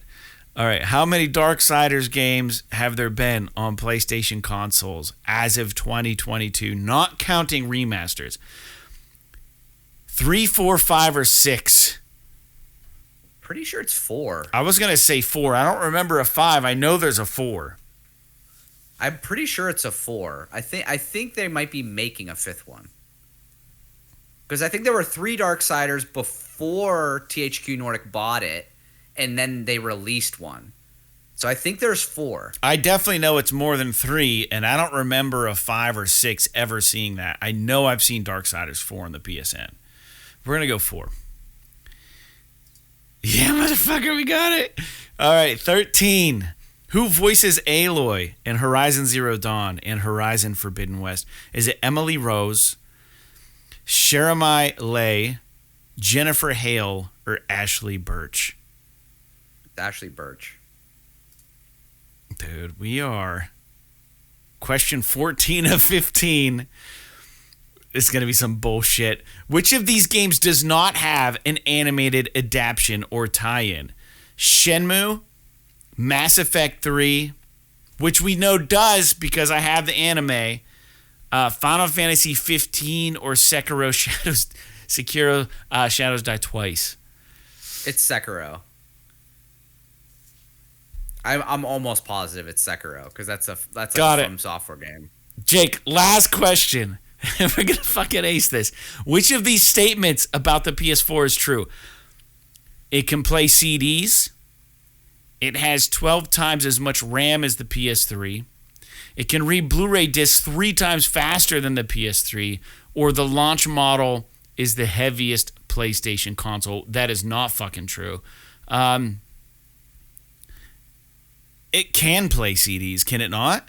All right, how many Darksiders games have there been on PlayStation consoles as of 2022, not counting remasters? 3, 4, 5, or 6? Pretty sure it's 4. I was going to say 4. I don't remember a 5. I know there's a 4. I'm pretty sure it's a 4. I think they might be making a 5th one. Because I think there were 3 Darksiders before THQ Nordic bought it, and then they released one. So I think there's 4. I definitely know it's more than 3, and I don't remember a 5 or 6 ever seeing that. I know I've seen Darksiders 4 on the PSN. We're going to go 4. Yeah, motherfucker, we got it. All right, 13. Who voices Aloy in Horizon Zero Dawn and Horizon Forbidden West? Is it Emily Rose, Jeremiah Lay, Jennifer Hale, or Ashley Birch? Ashley Birch. Dude, we are question 14 of 15. It's going to be some bullshit. Which of these games does not have an animated adaptation or tie-in? Shenmue, Mass Effect 3, which we know does because I have the anime, Final Fantasy 15, or Sekiro Shadows Die Twice. It's Sekiro. I'm almost positive it's Sekiro because that's a From Software game. Jake, last question. We're going to fucking ace this. Which of these statements about the PS4 is true? It can play CDs. It has 12 times as much RAM as the PS3. It can read Blu-ray discs 3 times faster than the PS3. Or the launch model is the heaviest PlayStation console. That is not fucking true. It can play CDs, can it not?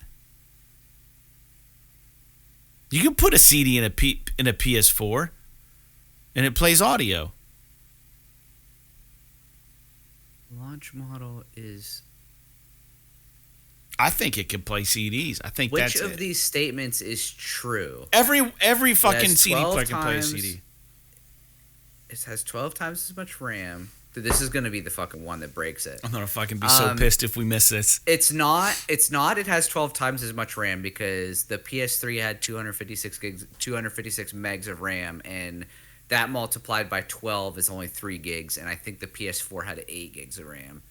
You can put a CD in a PS4, and it plays audio. Launch model is... I think it can play CDs. I think that's it. Which of these statements is true? Every fucking CD player can play a CD. It has 12 times as much RAM. Dude, this is going to be the fucking one that breaks it. I'm going to fucking be so pissed if we miss this. It's not. It has 12 times as much RAM because the PS3 had 256 megs of RAM, and that multiplied by 12 is only 3 gigs, and I think the PS4 had 8 gigs of RAM.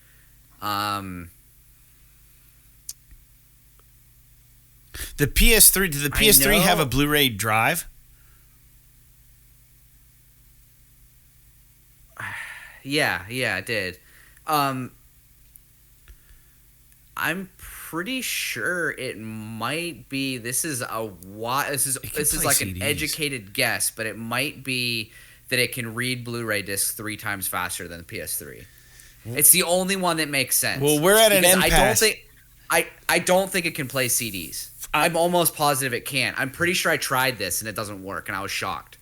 The PS3, did the PS3 have a Blu-ray drive? Yeah, it did. I'm pretty sure it might be. This is like an educated guess, but it might be that it can read Blu-ray discs 3 times faster than the PS3. It's the only one that makes sense. Well, we're at an impasse. I don't think it can play CDs. I'm almost positive it can. I'm pretty sure I tried this and it doesn't work, and I was shocked.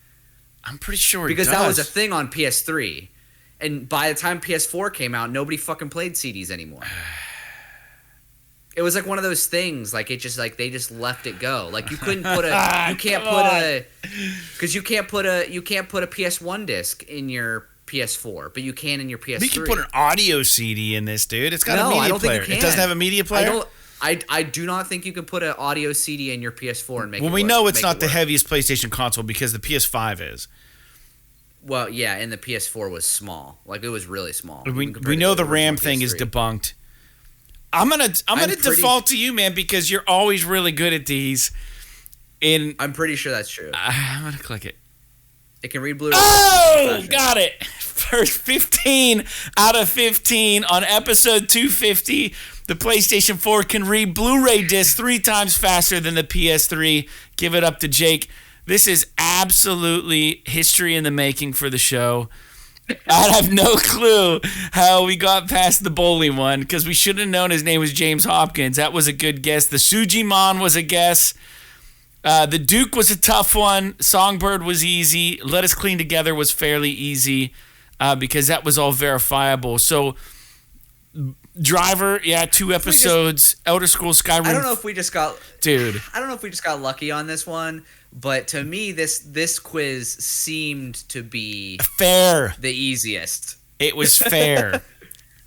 I'm pretty sure it does. Because that was a thing on PS3. And by the time PS4 came out, nobody fucking played CDs anymore. It was like one of those things, like it just like they just left it go. Like you couldn't put a you can't put a PS1 disc in your PS4, but you can in your PS3. You can put an audio CD in this, dude. It's got a media player. It doesn't have a media player? I do not think you can put an audio CD in your PS4 and make it work. Well, we know it's not the heaviest PlayStation console because the PS5 is. Well, yeah, and the PS4 was small. Like, it was really small. We know the RAM thing is debunked. I'm gonna default to you, man, because you're always really good at these. I'm pretty sure that's true. I'm gonna click it. It can read Blu-ray. Oh, got it. First 15 out of 15 on episode 250. The PlayStation 4 can read Blu-ray discs 3 times faster than the PS3. Give it up to Jake. This is absolutely history in the making for the show. I have no clue how we got past the bowling one because we should have known his name was James Hopkins. That was a good guess. The Sujimon was a guess. The Duke was a tough one. Songbird was easy. Let Us Clean Together was fairly easy because that was all verifiable. So, Driver, 2 episodes. Elder Scrolls Skyrim. I don't know if we just got... Dude. I don't know if we just got lucky on this one. But to me, this quiz seemed to be fair, the easiest. It was fair.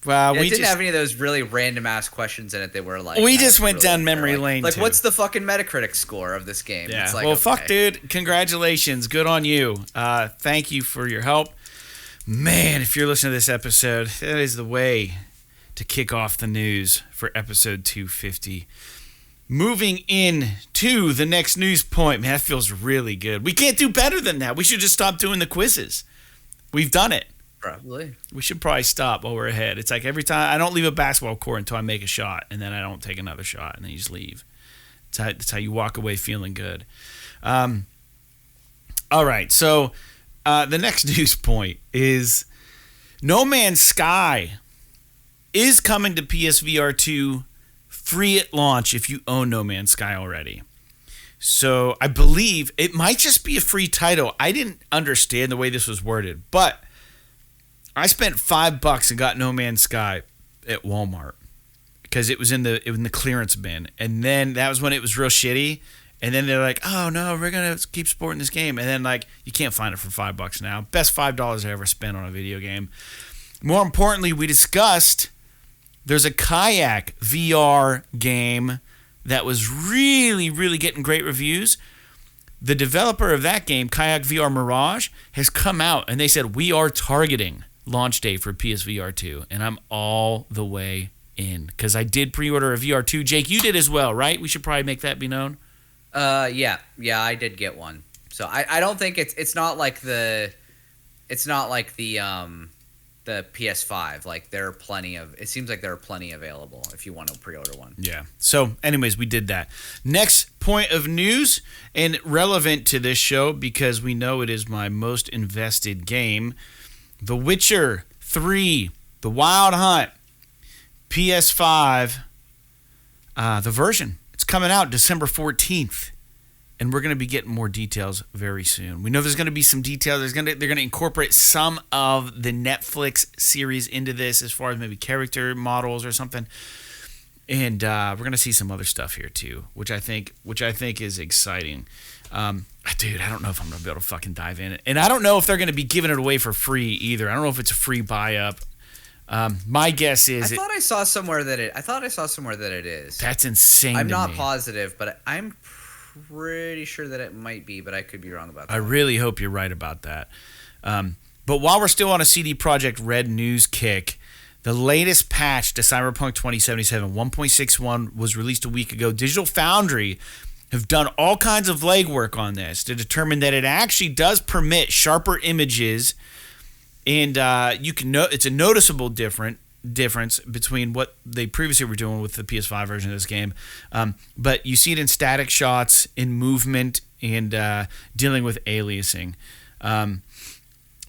Well, we didn't have any of those really random ass questions in it that were like. We just went down memory lane. Like, what's the fucking Metacritic score of this game? Yeah. It's like, well, fuck, dude. Congratulations. Good on you. Thank you for your help, man. If you're listening to this episode, that is the way to kick off the news for episode 250. Moving in to the next news point. Man, that feels really good. We can't do better than that. We should just stop doing the quizzes. We've done it. Probably. We should probably stop while we're ahead. It's like every time I don't leave a basketball court until I make a shot, and then I don't take another shot, and then you just leave. That's how you walk away feeling good. All right, so the next news point is No Man's Sky is coming to PSVR 2 free at launch if you own No Man's Sky already. So I believe it might just be a free title. I didn't understand the way this was worded, but I spent $5 and got No Man's Sky at Walmart because it was in the clearance bin, and then that was when it was real shitty. And then they're like, "Oh no, we're gonna keep supporting this game," and then like you can't find it for $5 now. Best $5 I ever spent on a video game. More importantly, we discussed there's a kayak VR game that was really, really getting great reviews. The developer of that game, Kayak VR Mirage, has come out and they said we are targeting launch date for PSVR 2, and I'm all the way in because I did pre-order a VR 2. Jake, you did as well, right? We should probably make that be known. Yeah, I did get one. So I don't think it's not like the PS5. Like there are plenty of. It seems like there are plenty available if you want to pre-order one. Yeah. So, anyways, we did that. Next point of news, and relevant to this show because we know it is my most invested game. The Witcher 3, The Wild Hunt, PS5, the version. It's coming out December 14th, and we're going to be getting more details very soon. We know there's going to be some details. They're going to incorporate some of the Netflix series into this as far as maybe character models or something. And we're going to see some other stuff here too, which I think is exciting. Dude, I don't know if I'm going to be able to fucking dive in it. And I don't know if they're going to be giving it away for free either. I don't know if it's a free buy-up. My guess is... I saw somewhere that it is. That's insane I'm to not me. positive, but I'm pretty sure that it might be, but I could be wrong about that. I really hope you're right about that. But while we're still on a CD Projekt Red news kick, the latest patch to Cyberpunk 2077 1.61 was released a week ago. Digital Foundry have done all kinds of legwork on this to determine that it actually does permit sharper images, and it's a noticeable difference between what they previously were doing with the PS5 version of this game. But you see it in static shots, in movement, and dealing with aliasing.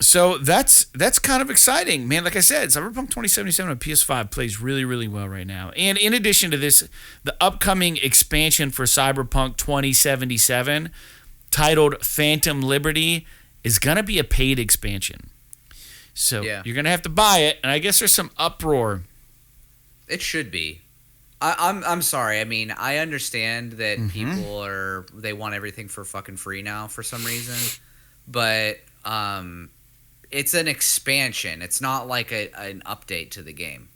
So that's kind of exciting, man. Like I said, Cyberpunk 2077 on PS5 plays really, really well right now. And in addition to this, the upcoming expansion for Cyberpunk 2077, titled Phantom Liberty, is going to be a paid expansion. So You're going to have to buy it, and I guess there's some uproar. It should be. I'm sorry. I mean, I understand that people they want everything for fucking free now for some reason, but it's an expansion. It's not like an update to the game.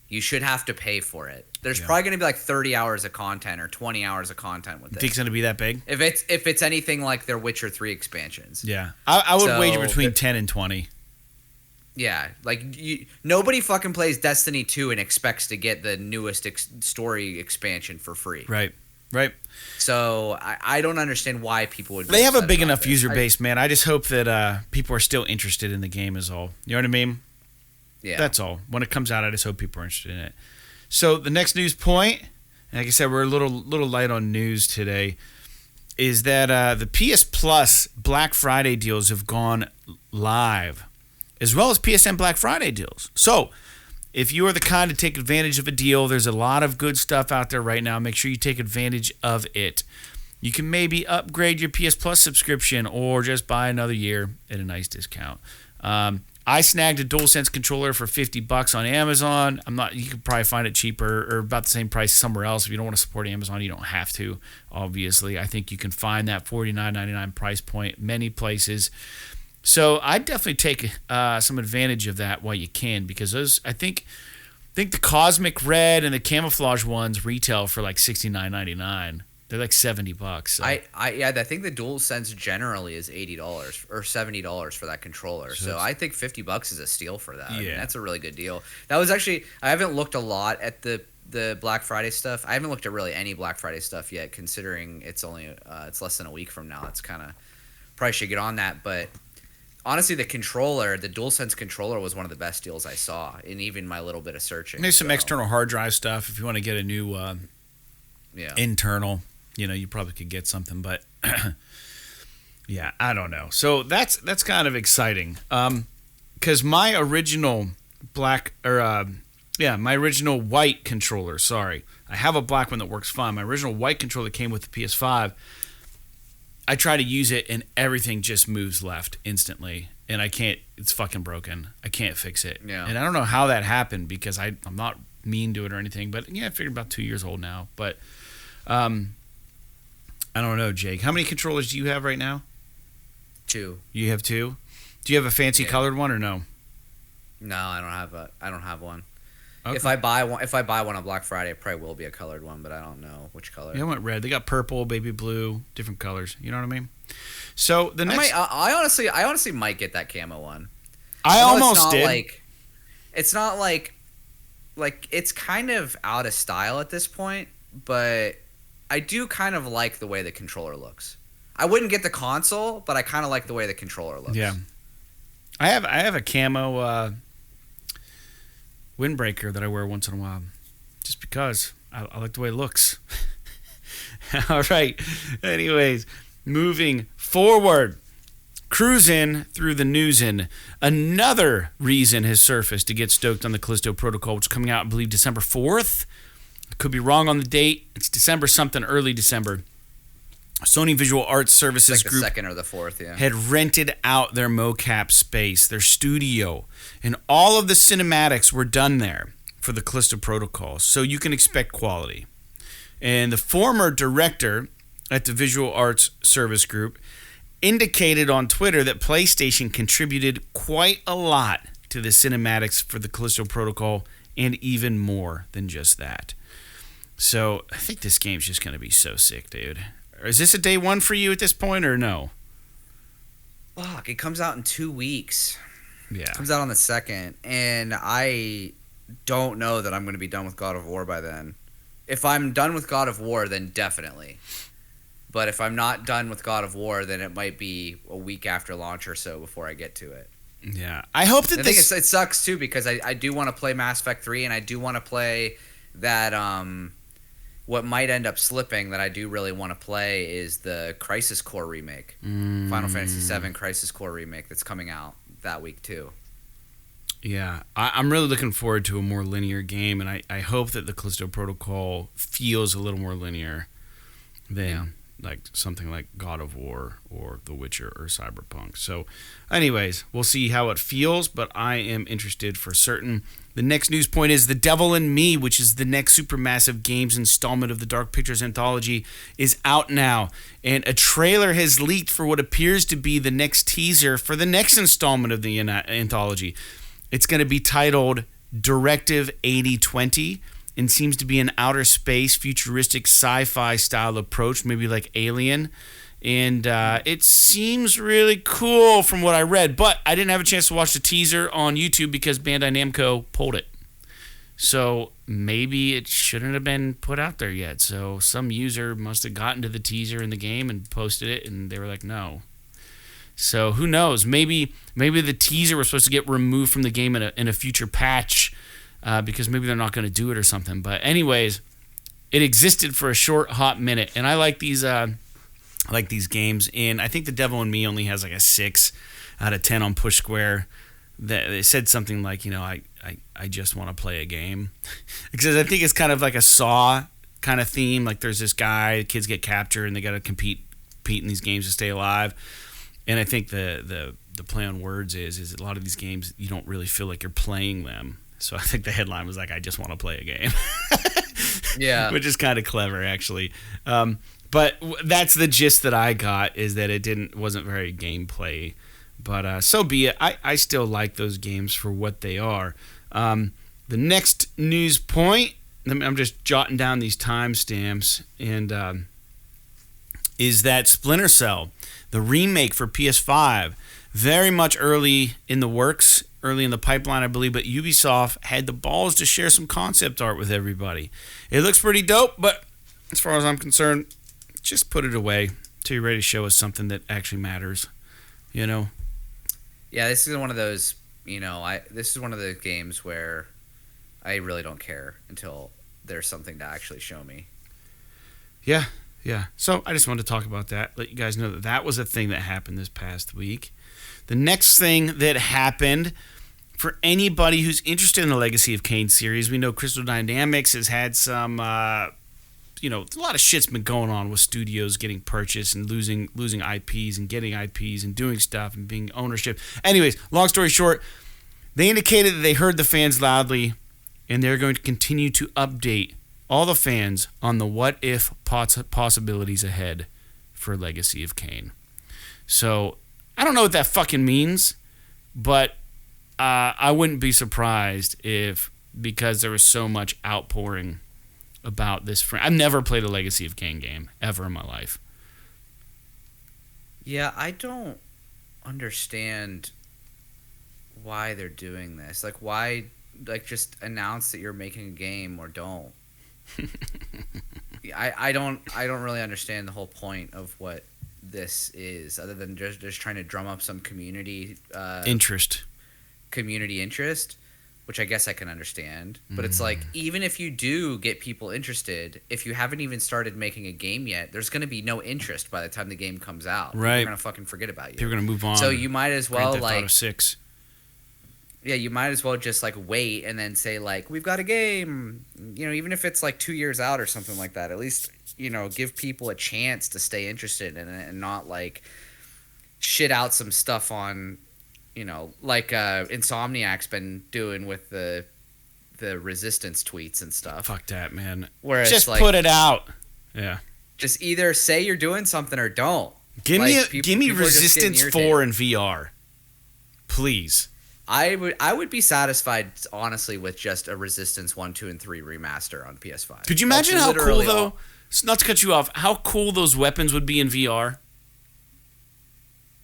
You should have to pay for it. There's probably going to be like 30 hours of content or 20 hours of content with it. You think it's going to be that big? If it's anything like their Witcher 3 expansions. Yeah. I would wager between 10 and 20. Yeah, like nobody fucking plays Destiny 2 and expects to get the newest story expansion for free. Right. So I don't understand why people would. They have a big enough user base, man. I just hope that people are still interested in the game is all. You know what I mean? Yeah. That's all. When it comes out, I just hope people are interested in it. So the next news point, like I said, we're a little light on news today, is that the PS Plus Black Friday deals have gone live, as well as PSN Black Friday deals. So if you are the kind to take advantage of a deal, there's a lot of good stuff out there right now. Make sure you take advantage of it. You can maybe upgrade your PS Plus subscription or just buy another year at a nice discount. I snagged a DualSense controller for $50 on Amazon. You could probably find it cheaper or about the same price somewhere else. If you don't want to support Amazon, you don't have to, obviously. I think you can find that $49.99 price point many places. So I'd definitely take some advantage of that while you can, because those, I think the Cosmic Red and the Camouflage ones retail for like $69.99. They're like $70. So. I think the DualSense generally is $80 or $70 for that controller. So I think $50 is a steal for that. Yeah. I mean, that's a really good deal. That was actually, I haven't looked a lot at the Black Friday stuff. I haven't looked at really any Black Friday stuff yet, considering it's only it's less than a week from now. It's kind of, probably should get on that, but honestly, the DualSense controller was one of the best deals I saw in even my little bit of searching. There's some external hard drive stuff. If you want to get a new internal, you probably could get something. But yeah, I don't know. So that's kind of exciting. Because my original my original white controller. Sorry, I have a black one that works fine. My original white controller came with the PS5. I try to use it and everything just moves left instantly, and I can't. It's fucking broken. I can't fix it. Yeah. And I don't know how that happened because I'm not mean to it or anything. But yeah, I figured about 2 years old now. But I don't know, Jake. How many controllers do you have right now? 2. You have 2. Do you have a fancy colored one or no? No, I don't have one. Okay. If I buy one on Black Friday, it probably will be a colored one, but I don't know which color. Yeah, I went red. They got purple, baby blue, different colors. You know what I mean? So the next, I honestly might get that camo one. I almost did. It's not like it's kind of out of style at this point, but I do kind of like the way the controller looks. I wouldn't get the console, but I kind of like the way the controller looks. Yeah, I have a camo windbreaker that I wear once in a while, just because I like the way it looks. All right. Anyways, moving forward, cruising through the newsin'. Another reason has surfaced to get stoked on the Callisto Protocol, which is coming out, I believe, December 4th. I could be wrong on the date. It's December something, early December. Sony Visual Arts Services Group, the 2nd or the 4th, yeah, had rented out their mocap space, their studio, and all of the cinematics were done there for the Callisto Protocol, so you can expect quality. And the former director at the Visual Arts Service Group indicated on Twitter that PlayStation contributed quite a lot to the cinematics for the Callisto Protocol, and even more than just that. So I think this game's just going to be so sick, dude. Is this a day one for you at this point, or no? Fuck, it comes out in 2 weeks. Yeah. It comes out on the 2nd, and I don't know that I'm going to be done with God of War by then. If I'm done with God of War, then definitely. But if I'm not done with God of War, then it might be a week after launch or so before I get to it. Yeah. I hope that I think it sucks, too, because I do want to play Mass Effect 3, and I do want to play that... what might end up slipping that I do really want to play is the Crisis Core remake. Final Fantasy VII Crisis Core remake that's coming out that week too. Yeah, I'm really looking forward to a more linear game, and I hope that the Callisto Protocol feels a little more linear than like something like God of War or The Witcher or Cyberpunk. So anyways, we'll see how it feels, but I am interested for certain. The next news point is The Devil in Me, which is the next Supermassive Games installment of the Dark Pictures anthology, is out now. And a trailer has leaked for what appears to be the next teaser for the next installment of the anthology. It's going to be titled Directive 8020 and seems to be an outer space, futuristic sci-fi style approach, maybe like Alien. And it seems really cool from what I read, but I didn't have a chance to watch the teaser on YouTube because Bandai Namco pulled it. So maybe it shouldn't have been put out there yet. So some user must have gotten to the teaser in the game and posted it, and they were like, no. So who knows? Maybe the teaser was supposed to get removed from the game in a future patch because maybe they're not going to do it or something. But anyways, it existed for a short, hot minute, and I like these... these games, and I think The Devil in Me only has like a 6 out of 10 on PushSquare. They said something like, I just want to play a game. Because I think it's kind of like a Saw kind of theme. Like there's this guy, kids get captured, and they got to compete in these games to stay alive. And I think the play on words is a lot of these games, you don't really feel like you're playing them. So I think the headline was like, I just want to play a game. Yeah. Which is kind of clever, actually. But that's the gist that I got, is that it wasn't very gameplay. But so be it. I still like those games for what they are. The next news point, I'm just jotting down these timestamps, and is that Splinter Cell, the remake for PS5, very much early in the works, early in the pipeline, I believe, but Ubisoft had the balls to share some concept art with everybody. It looks pretty dope, but as far as I'm concerned, just put it away till you're ready to show us something that actually matters, Yeah, this is one of those. This is one of the games where I really don't care until there's something to actually show me. Yeah. So I just wanted to talk about that. Let you guys know that was a thing that happened this past week. The next thing that happened, for anybody who's interested in the Legacy of Kain series, we know Crystal Dynamics has had some, a lot of shit's been going on with studios getting purchased and losing IPs and getting IPs and doing stuff and being ownership. Anyways, long story short, they indicated that they heard the fans loudly and they're going to continue to update all the fans on the what-if possibilities ahead for Legacy of Kain. So, I don't know what that fucking means, but I wouldn't be surprised if, because there was so much outpouring about this. I've never played a Legacy of Kain game, ever in my life. Yeah, I don't understand why they're doing this. Like, why, just announce that you're making a game or don't. I don't really understand the whole point of what this is, other than just trying to drum up some community interest, which I guess I can understand. But it's like, even if you do get people interested, if you haven't even started making a game yet, there's going to be no interest by the time the game comes out. Right, they're going to fucking forget about you. They're going to move on. So you might as well Grand Theft Auto 6. Yeah, you might as well just wait and then say we've got a game, even if it's 2 years out or something like that. At least give people a chance to stay interested in it and not shit out some stuff on, Insomniac's been doing with the Resistance tweets and stuff. Fuck that, man. Where just put it out. Yeah. Just either say you're doing something or don't. Give me Resistance 4 in VR, please. I would be satisfied, honestly, with just a Resistance 1, 2, and 3 remaster on PS5. Could you imagine how cool, though? Not to cut you off, how cool those weapons would be in VR?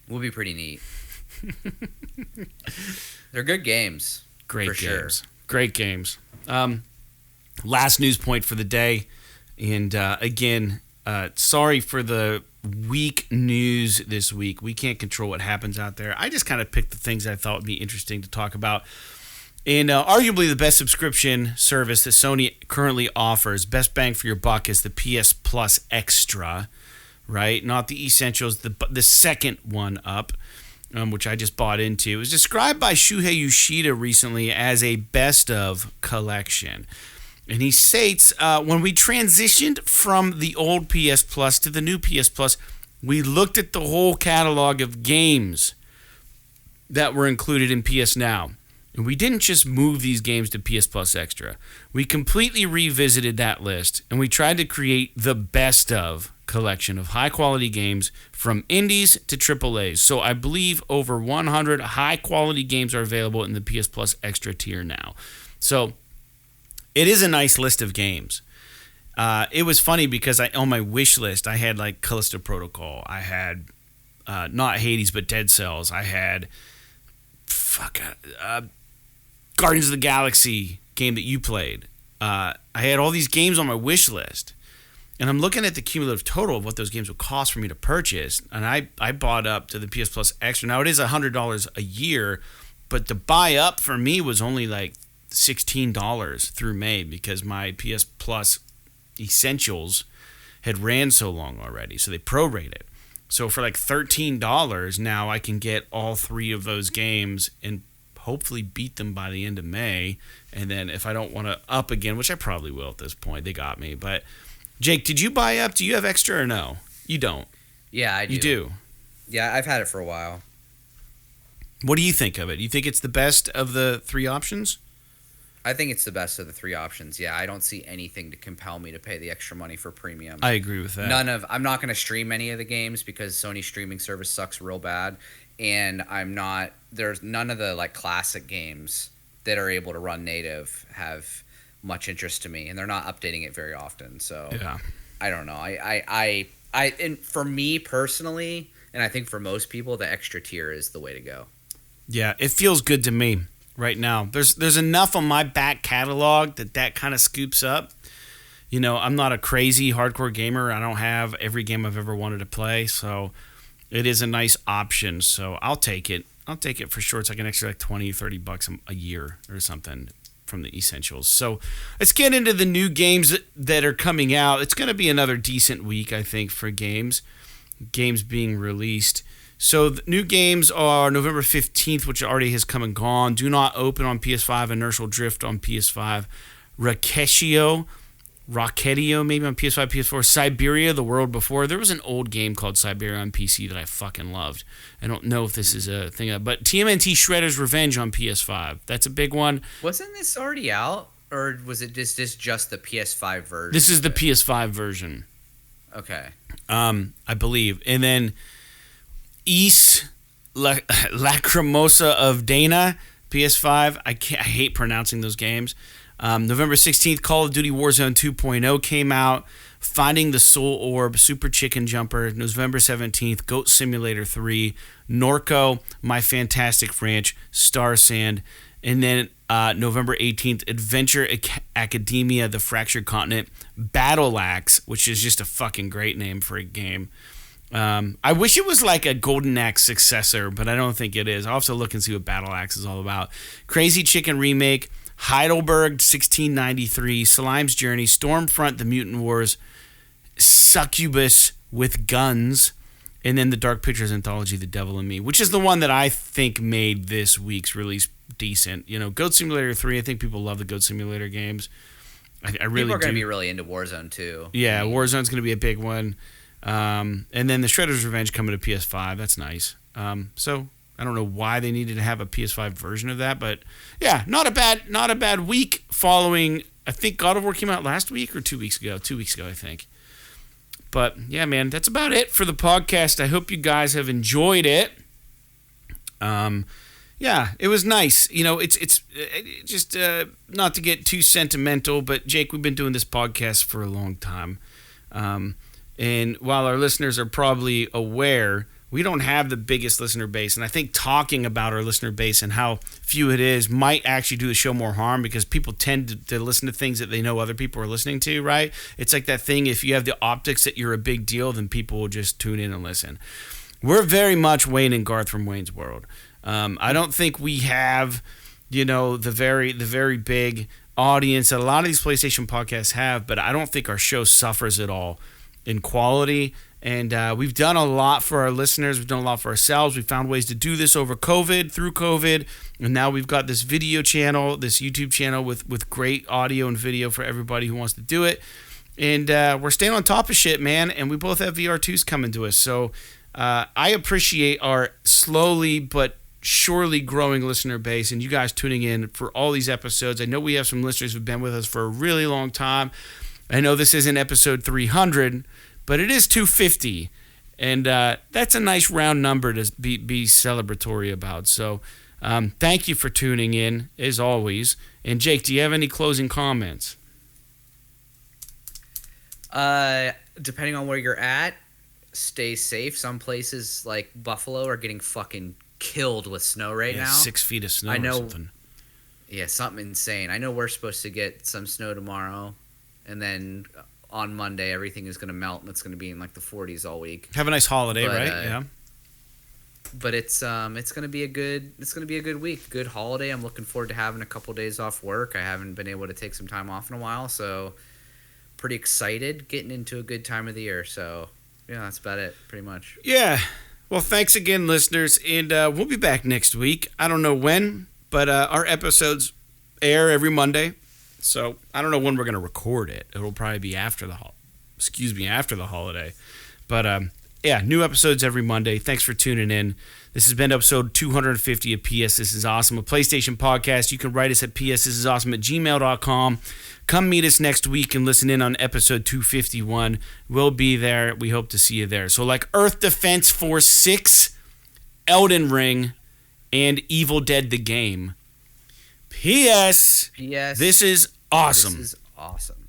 Would be pretty neat. They're good games. Great games. Sure. Great games. Last news point for the day. And again, sorry for the weak news this week. We can't control what happens out there. I just kind of picked the things I thought would be interesting to talk about. And arguably the best subscription service that Sony currently offers, best bang for your buck, is the PS Plus Extra, right? Not the Essentials, the second one up, which I just bought into. It was described by Shuhei Yoshida recently as a best of collection. And he states, when we transitioned from the old PS Plus to the new PS Plus, we looked at the whole catalog of games that were included in PS Now. And we didn't just move these games to PS Plus Extra. We completely revisited that list, and we tried to create the best of collection of high-quality games from indies to AAAs. So I believe over 100 high-quality games are available in the PS Plus Extra tier now. So it is a nice list of games. It was funny because on my wish list, I had Callisto Protocol. I had not Hades, but Dead Cells. I had Guardians of the Galaxy game that you played. I had all these games on my wish list. And I'm looking at the cumulative total of what those games would cost for me to purchase. And I bought up to the PS Plus Extra. Now, it is $100 a year, but the buy up for me was only $16 through May because my PS Plus Essentials had ran so long already. So they prorated. So for $13 now I can get all three of those games and hopefully beat them by the end of May. And then if I don't want to up again, which I probably will at this point, they got me. But Jake, did you buy up? Do you have extra or no? You don't. Yeah, I do. You do? Yeah, I've had it for a while. What do you think of it? You think it's the best of the three options? I think it's the best of the three options. Yeah, I don't see anything to compel me to pay the extra money for premium. I agree with that. I'm not going to stream any of the games because Sony's streaming service sucks real bad, and there's none of the classic games that are able to run native have much interest to me, and they're not updating it very often. So yeah, I don't know. And for me personally, and I think for most people, the extra tier is the way to go. Yeah, it feels good to me right now. There's enough on my back catalog that kind of scoops up. You know, I'm not a crazy hardcore gamer. I don't have every game I've ever wanted to play, so it is a nice option. So I'll take it. I'll take it for sure. It's like an extra like $20-$30 a year or something from the essentials. So let's get into the new games that are coming out. It's going to be another decent week, I think, for games being released. So the new games are November 15th, which already has come and gone. Do Not Open on PS5, Inertial Drift on PS5, Rocketio maybe on PS5, PS4, Siberia, The World Before. There was an old game called Siberia on PC that I fucking loved. I don't know if this is a thing, but TMNT Shredder's Revenge on PS5. That's a big one. Wasn't this already out, or was it just the PS5 version? This is the PS5 version. Okay. I believe. And then East Lacrimosa of Dana, PS5. I hate pronouncing those games. November 16th, Call of Duty Warzone 2.0 came out. Finding the Soul Orb, Super Chicken Jumper, November 17th, Goat Simulator 3, Norco, My Fantastic Ranch, Star Sand, and then November 18th, Adventure Academia, The Fractured Continent, Battle Axe, which is just a fucking great name for a game. I wish it was like a Golden Axe successor, but I don't think it is. I'll have to look and see what Battle Axe is all about. Crazy Chicken Remake, Heidelberg 1693, Slime's Journey, Stormfront, The Mutant Wars, Succubus with Guns, and then the Dark Pictures Anthology, The Devil in Me, which is the one that I think made this week's release decent. You know, Goat Simulator 3, I think people love the Goat Simulator games. I really do. People are going to be really into Warzone too. Yeah, Warzone's going to be a big one. And then the Shredder's Revenge coming to PS5. That's nice. So I don't know why they needed to have a PS5 version of that, but yeah, not a bad week following. I think God of War came out last week or 2 weeks ago. 2 weeks ago, I think. But yeah, man, that's about it for the podcast. I hope you guys have enjoyed it. Yeah, it was nice. You know, it's just not to get too sentimental, but Jake, we've been doing this podcast for a long time. And while our listeners are probably aware, we don't have the biggest listener base. And I think talking about our listener base and how few it is might actually do the show more harm, because people tend to listen to things that they know other people are listening to, right? It's like that thing, if you have the optics that you're a big deal, then people will just tune in and listen. We're very much Wayne and Garth from Wayne's World. I don't think we have, you know, the very big audience that a lot of these PlayStation podcasts have, but I don't think our show suffers at all in quality. And we've done a lot for our listeners. We've done a lot for ourselves. We found ways to do this through COVID. And now we've got this video channel, this YouTube channel with great audio and video for everybody who wants to do it. And we're staying on top of shit, man. And we both have VR2s coming to us. So I appreciate our slowly but surely growing listener base and you guys tuning in for all these episodes. I know we have some listeners who've been with us for a really long time. I know this isn't episode 300, but it is 250, and that's a nice round number to be celebratory about. So thank you for tuning in, as always. And Jake, do you have any closing comments? Depending on where you're at, stay safe. Some places like Buffalo are getting fucking killed with snow right now. 6 feet of snow or something. Yeah, something insane. I know we're supposed to get some snow tomorrow, and then on Monday, everything is going to melt, and it's going to be in like the 40s all week. Have a nice holiday, right? Yeah. But it's going to be a good week, good holiday. I'm looking forward to having a couple days off work. I haven't been able to take some time off in a while, so pretty excited, getting into a good time of the year. So yeah, that's about it, pretty much. Yeah. Well, thanks again, listeners, and we'll be back next week. I don't know when, but our episodes air every Monday. So I don't know when we're going to record it. It'll probably be after the holiday. But yeah, new episodes every Monday. Thanks for tuning in. This has been episode 250 of PS This Is Awesome, a PlayStation podcast. You can write us at psthisisawesome@gmail.com. Come meet us next week and listen in on episode 251. We'll be there. We hope to see you there. So like Earth Defense Force 6, Elden Ring, and Evil Dead the Game. P.S. This is awesome. This is awesome.